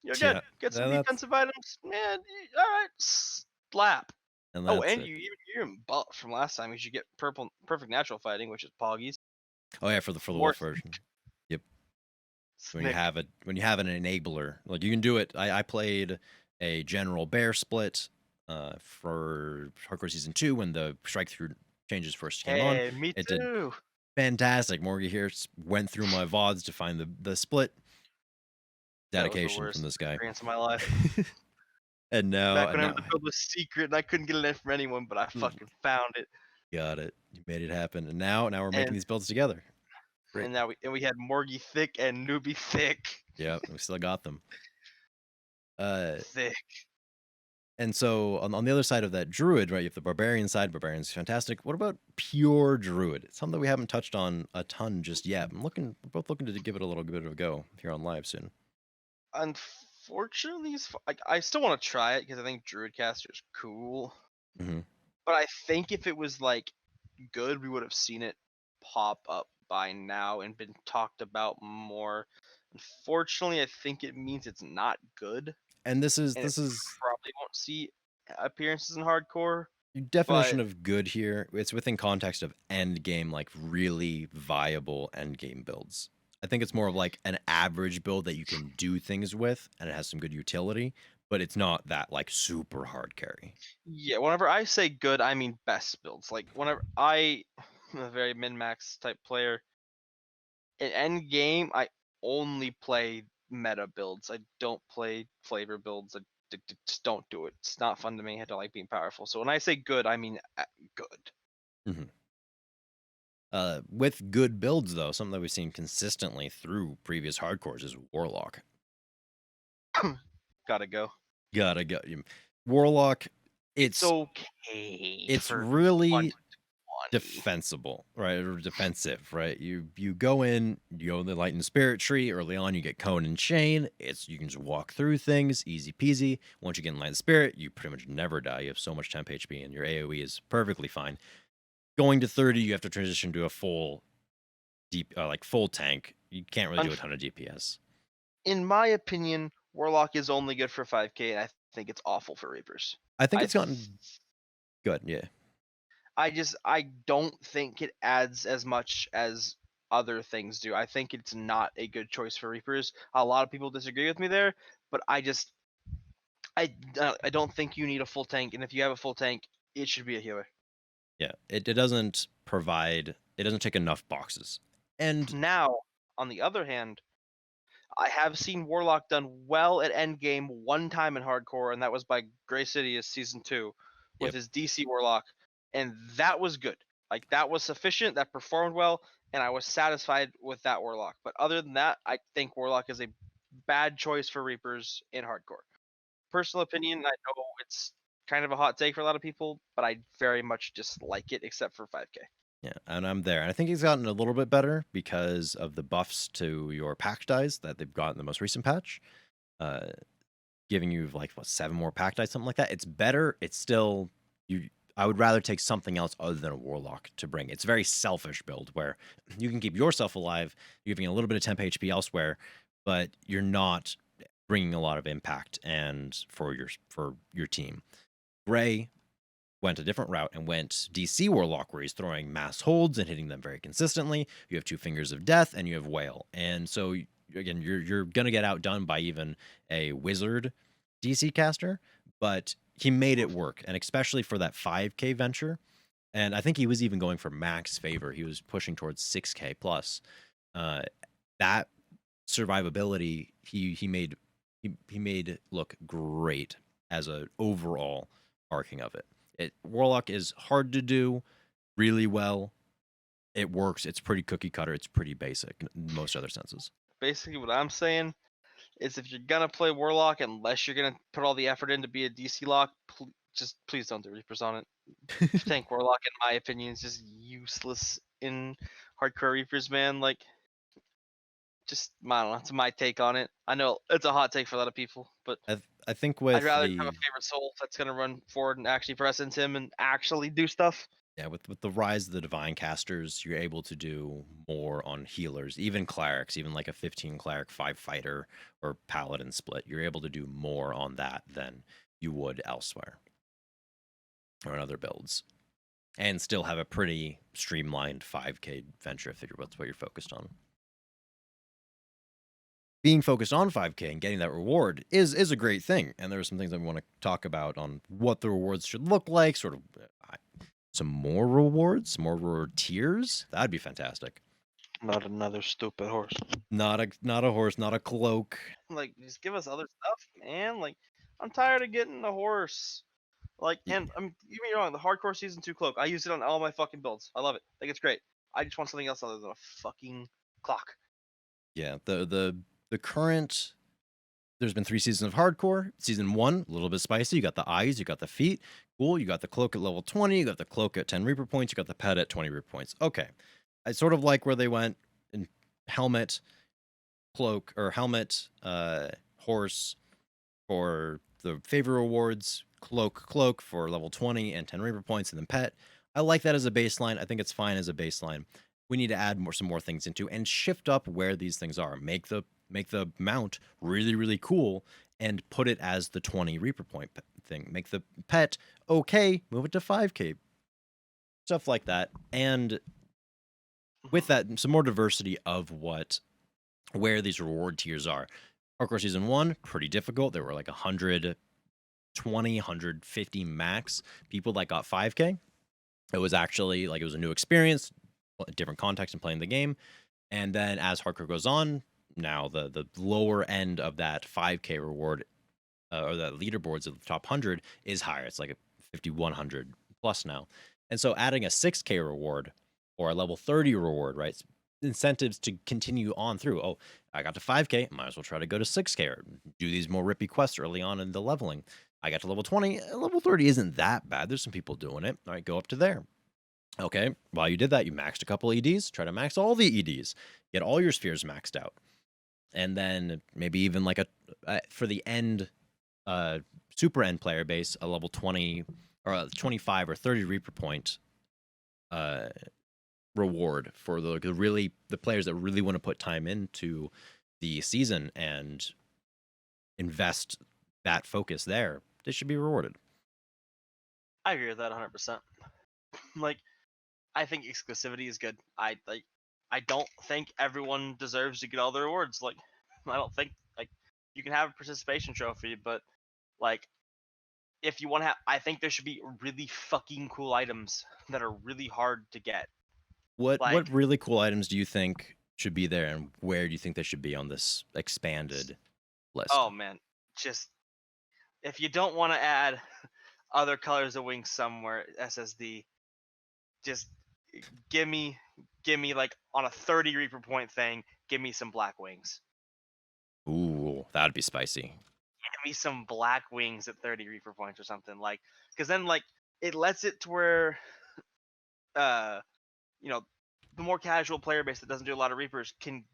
you're good. Yeah, Get some that's- defensive items. Man, all right. Slap. and Oh, that's and it. you're in buff from last time. You should get perfect natural fighting, which is Poggies. Oh yeah, for the More wolf version. Yep. When you Snick. have an enabler, like you can do it. I played a general bear split for hardcore season 2 when the strike through changes first came on. Hey, me It did too. fantastic. Morgie here went through my VODs to find the split. That was the Dedication worst from this guy. experience of my life. And now, Back when the build was secret and I couldn't get it from anyone, but I fucking found it. got it. You made it happen. And now we're making And- these builds together. Great. And now we had Morgie thick and Newbie thick. Yeah, we still got them. Thick. And so on the other side of that druid, right, you have the barbarian side. Barbarian's fantastic. What about pure druid? It's something that we haven't touched on a ton just yet. We're both looking to give it a little bit of a go here on live soon. Unfortunately, I still want to try it because I think Druidcaster is cool. Mhm. But I think if it was like good, we would have seen it pop up by now and been talked about more. Unfortunately, I think it means it's not good. And this is Probably won't see appearances in hardcore. your definition of good here. It's within context of end game, like really viable end game builds. I think it's more of like an average build that you can do things with, and it has some good utility, but it's not that like super hard carry. Yeah, whenever I say good, I mean best builds. Like whenever I'm a very min-max type player, in end game, I only play meta builds. I don't play flavor builds. I just don't do it. It's not fun to me. I don't like being powerful. So when I say good, I mean good. With good builds, though, something that we've seen consistently through previous hardcores is Warlock. Gotta go. Gotta go. Warlock, it's okay. it's for really 1 to 20. defensible, right? Or defensive, right? You go in, you go in the light and spirit tree early on, you get cone and chain. You can just walk through things, easy peasy. Once you get in light and spirit, you pretty much never die. You have so much temp HP and your AoE is perfectly fine. Going to 30, you have to transition to a full full tank. You can't really do a ton of DPS. In my opinion, Warlock is only good for 5k, and I think it's awful for Reapers. I think it's gotten good, yeah. I don't think it adds as much as other things do. I think it's not a good choice for Reapers. A lot of people disagree with me there, but I don't think you need a full tank, and if you have a full tank, it should be a healer. Yeah, it doesn't tick enough boxes. And now, on the other hand, I have seen Warlock done well at endgame one time in hardcore, and that was by Grey Sidious Season 2 with his DC Warlock, and that was good. Like, that was sufficient, that performed well, and I was satisfied with that Warlock. But other than that, I think Warlock is a bad choice for Reapers in hardcore. Personal opinion, I know it's kind of a hot take for a lot of people, but I very much dislike it, except for 5k. Yeah, and I'm there. And I think he's gotten a little bit better because of the buffs to your pack dice that they've got in the most recent patch. Giving you like 7 more pack dice, something like that. It's better. It's still I would rather take something else other than a Warlock to bring. It's a very selfish build where you can keep yourself alive, you're giving a little bit of temp HP elsewhere, but you're not bringing a lot of impact and for your team. Gray went a different route and went DC Warlock, where he's throwing mass holds and hitting them very consistently. You have 2 Fingers of Death and you have Whale, and so again, you're gonna get outdone by even a Wizard DC caster, but he made it work, and especially for that 5K venture. And I think he was even going for max favor. He was pushing towards 6K plus. That survivability he made he made look great as a overall arcing of it. Warlock is hard to do really well. It works. It's pretty cookie cutter. It's pretty basic in most other senses. Basically, what I'm saying is if you're gonna play Warlock, unless you're gonna put all the effort in to be a DC lock, just please don't do Reapers on it. Tank Warlock, in my opinion, is just useless in hardcore Reapers, man. Like, just I don't know. It's my take on it. I know it's a hot take for a lot of people, but I think I'd with rather have the a favorite soul that's gonna run forward and actually press into him and actually do stuff. yeah, with the rise of the divine casters, you're able to do more on healers, even clerics, even like a 15 cleric 5 fighter or paladin split. You're able to do more on that than you would elsewhere or in other builds, and still have a pretty streamlined 5K venture if that's what you're focused on. Being focused on 5K and getting that reward is a great thing, and there are some things that we want to talk about on what the rewards should look like, sort of some more rewards, more reward tiers. That'd be fantastic. Not another stupid horse. Not a horse, not a cloak. Like, just give us other stuff, man. Like, I'm tired of getting a horse. Like, and you get me wrong, the hardcore season 2 cloak, I use it on all my fucking builds. I love it. Like, it's great. I just want something else other than a fucking clock. Yeah, the current. There's been 3 seasons of hardcore. Season 1, a little bit spicy. You got the eyes, you got the feet. Cool. You got the cloak at level 20. You got the cloak at 10 Reaper points. You got the pet at 20 Reaper points. Okay, I sort of like where they went in helmet, cloak, or helmet, horse for the favor rewards, cloak for level 20 and 10 Reaper points, and then pet. I like that as a baseline. I think it's fine as a baseline. We need to add some more things into and shift up where these things are. Make the mount really, really cool and put it as the 20 Reaper point thing. Make the pet okay, move it to 5K. Stuff like that. And with that, some more diversity of where these reward tiers are. Hardcore Season 1, pretty difficult. There were like 120, 150 max people that got 5K. It was actually like it was a new experience, a different context in playing the game. And then as hardcore goes on, now the lower end of that 5K reward or the leaderboards of the top 100 is higher. It's like a 5,100 plus now. And so adding a 6K reward or a level 30 reward, right? Incentives to continue on through. Oh, I got to 5K, might as well try to go to 6K or do these more rippy quests early on in the leveling. I got to level 20, level 30 isn't that bad. There's some people doing it. All right, go up to there. Okay, while you did that, you maxed a couple EDs. Try to max all the EDs. Get all your spheres maxed out. And then maybe even like for the end, super end player base, a level 20 or a 25 or 30 Reaper point reward for the players that really want to put time into the season and invest that focus there. They should be rewarded. I agree with that 100%. Like, I think exclusivity is good. I don't think everyone deserves to get all the rewards. Like, I don't think like you can have a participation trophy, but like if you want to have, I think there should be really fucking cool items that are really hard to get. What really cool items do you think should be there, and where do you think they should be on this expanded list? Oh man, just if you don't want to add other colors of wings somewhere, SSD, just give me like on a 30 Reaper point thing, give me some black wings. Ooh, that'd be spicy. Give me some black wings at 30 Reaper points or something, like, because then like it lets it to where you know, the more casual player base that doesn't do a lot of Reapers can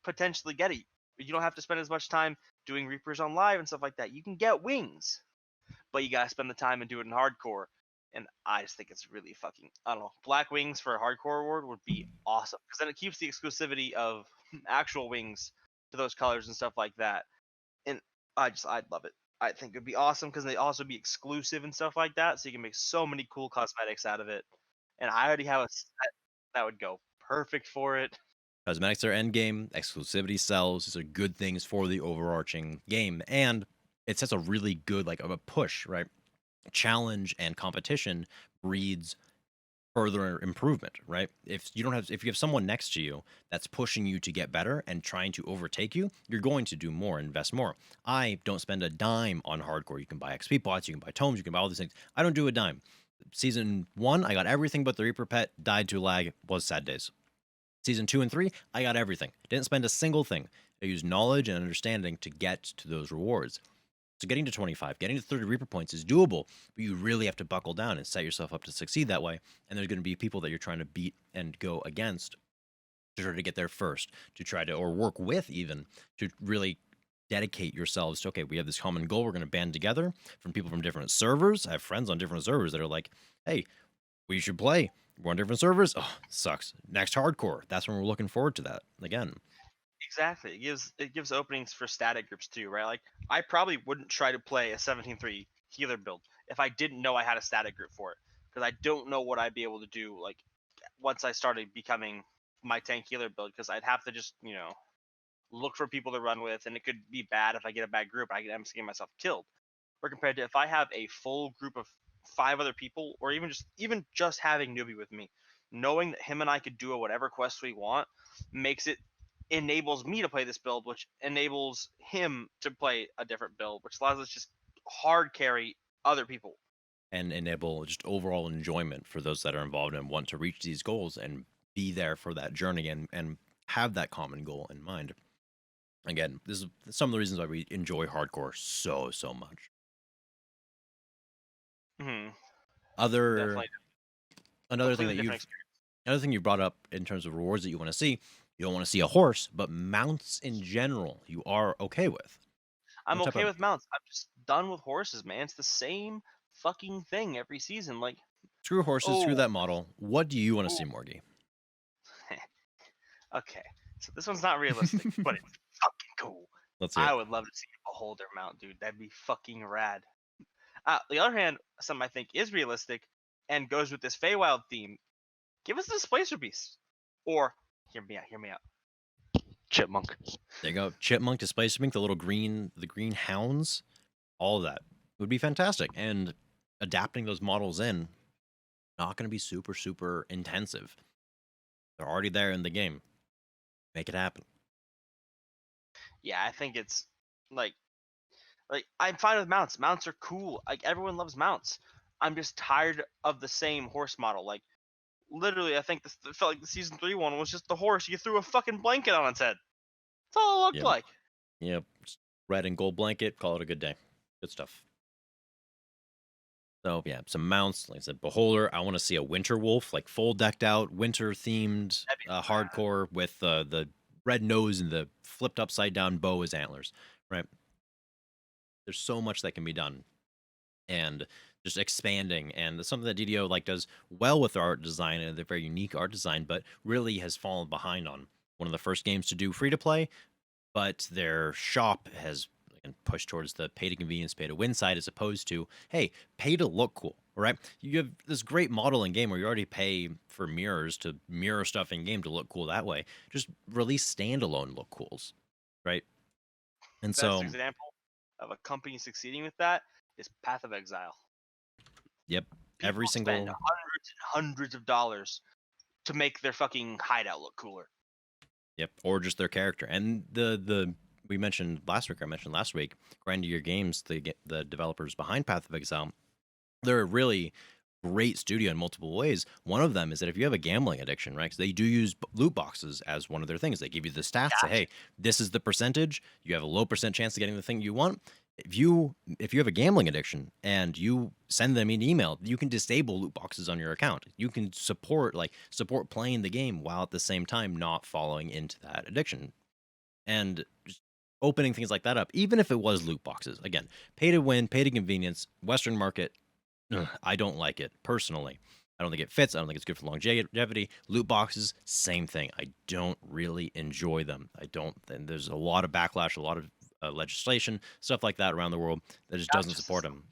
potentially get it. You don't have to spend as much time doing Reapers on live and stuff like that. You can get wings, but you gotta spend the time and do it in hardcore. and I just think it's really fucking. I don't know. Black Wings for a hardcore award would be awesome because then it keeps the exclusivity of actual wings to those colors and stuff like that. And I'd love it. I think it'd be awesome because they also be exclusive and stuff like that, so you can make so many cool cosmetics out of it. And I already have a set that would go perfect for it. Cosmetics are end game, exclusivity sells. These are good things for the overarching game, and it sets a really good like of a push, right? Challenge and competition breeds further improvement, right? If you have someone next to you that's pushing you to get better and trying to overtake you, you're going to do more, invest more. I don't spend a dime on hardcore. You can buy XP pots, you can buy tomes, you can buy all these things. I don't do a dime. Season 1, I got everything but the Reaper Pet, died to lag, was sad days. Season 2 and 3, I got everything. Didn't spend a single thing. I used knowledge and understanding to get to those rewards. So getting to 25, getting to 30 Reaper points is doable, but you really have to buckle down and set yourself up to succeed that way. And there's going to be people that you're trying to beat and go against to try to get there first, to try to, or work with even, to really dedicate yourselves to, okay, we have this common goal. We're going to band together from people from different servers. I have friends on different servers that are like, hey, we should play. We're on different servers. Oh, sucks. Next hardcore. That's when we're looking forward to that again. Exactly. It gives openings for static groups too, right? Like I probably wouldn't try to play a 17-3 healer build if I didn't know I had a static group for it, because I don't know what I'd be able to do like once I started becoming my tank healer build, because I'd have to just look for people to run with, and it could be bad if I get a bad group. I could end up getting myself killed. Or compared to if I have a full group of 5 other people, or even just having newbie with me, knowing that him and I could do whatever quest we want makes it enables me to play this build, which enables him to play a different build, which allows us just hard carry other people. And enable just overall enjoyment for those that are involved and want to reach these goals and be there for that journey and have that common goal in mind. Again, this is some of the reasons why we enjoy hardcore so much. Hmm. Other Definitely, another thing completely that different you've experience. another thing you brought up in terms of rewards that you want to see, you don't want to see a horse, but mounts in general you are okay with. I'm What type okay of with mounts. I'm just done with horses, man. It's the same fucking thing every season. Like, screw horses, screw oh, that model. What do you want to oh. see, Morgie? Okay. So this one's not realistic, but it's fucking cool. Let's hear I it. would love to see a beholder mount, dude. That'd be fucking rad. The other hand, something I think is realistic and goes with this Feywild theme. Give us the Displacer Beast. Or, hear me out. Chipmunk. There you go. Chipmunk, Displacement, the green hounds, all of that would be fantastic. And adapting those models in, not going to be super intensive. They're already there in the game. Make it happen. Yeah, I think it's like I'm fine with mounts. Mounts are cool. Like everyone loves mounts. I'm just tired of the same horse model. Like literally, I think this it felt like the season 3 one was just the horse. You threw a fucking blanket on its head. That's all it looked Yep. like. Yep. Just red and gold blanket. Call it a good day. Good stuff. So yeah, some mounts. Like I said, Beholder. I want to see a Winter Wolf, like full decked out, winter themed, That'd be hardcore with the red nose and the flipped upside down bow as antlers. Right. There's so much that can be done, and just expanding, and something that DDO like does well with their art design and their very unique art design, but really has fallen behind on. One of the first games to do free to play, but their shop has pushed towards the pay to convenience, pay to win side, as opposed to, hey, pay to look cool. Right? You have this great model in game where you already pay for mirrors to mirror stuff in game to look cool that way. Just release standalone look cools, right? And best so, example of a company succeeding with that is Path of Exile. yep, every People spend single hundreds and hundreds of dollars to make their fucking hideout look cooler. Yep, or just their character. And the we mentioned last week. I mentioned last week. Grindier Games, the developers behind Path of Exile, they're a really great studio in multiple ways. One of them is that if you have a gambling addiction, right? Because they do use loot boxes as one of their things. They give you the stats. Say, hey, this is the percentage. You have a low percent chance of getting the thing you want. If you have a gambling addiction and you send them an email, you can disable loot boxes on your account. You can support playing the game while at the same time not falling into that addiction. And just opening things like that up, even if it was loot boxes. Again, pay to win, pay to convenience, Western market, I don't like it personally. I don't think it fits. I don't think it's good for longevity. Loot boxes, same thing. I don't really enjoy them. I don't. And there's a lot of backlash, a lot of legislation, stuff like that around the world that just doesn't Gotcha support system. them.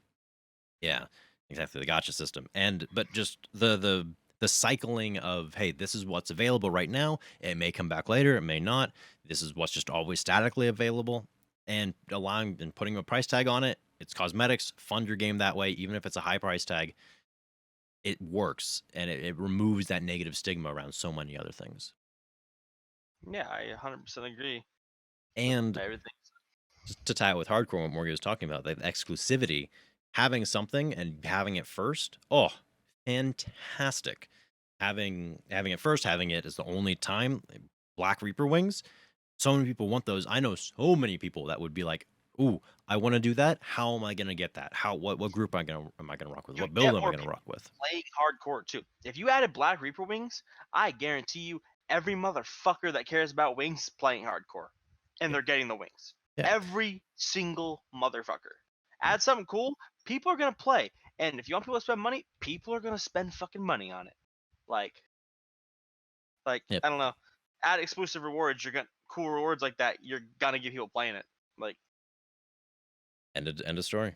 Yeah, exactly. The gotcha system, but just the cycling of, hey, this is what's available right now. It may come back later. It may not. This is what's just always statically available, and allowing and putting a price tag on it. It's cosmetics. Fund your game that way, even if it's a high price tag. It works, and it removes that negative stigma around so many other things. Yeah, I 100% agree with And everything. just to tie it with hardcore, what Morgan was talking about, the exclusivity, having something and having it first. Oh, fantastic! Having it first, having it as the only time. Black Reaper wings. So many people want those. I know so many people that would be like, "Ooh, I want to do that. How am I going to get that? How what group am I going to rock with? You'd What build get am I more going to people rock with?" playing hardcore too. If you added Black Reaper wings, I guarantee you every motherfucker that cares about wings is playing hardcore. And Yeah, they're getting the wings. yeah. Every single motherfucker. Mm. Add something cool, people are gonna play. And if you want people to spend money, people are gonna spend fucking money on it. Like Yep. I don't know. Add exclusive rewards, you're gonna cool rewards like that, you're gonna get people playing it. Like End of story.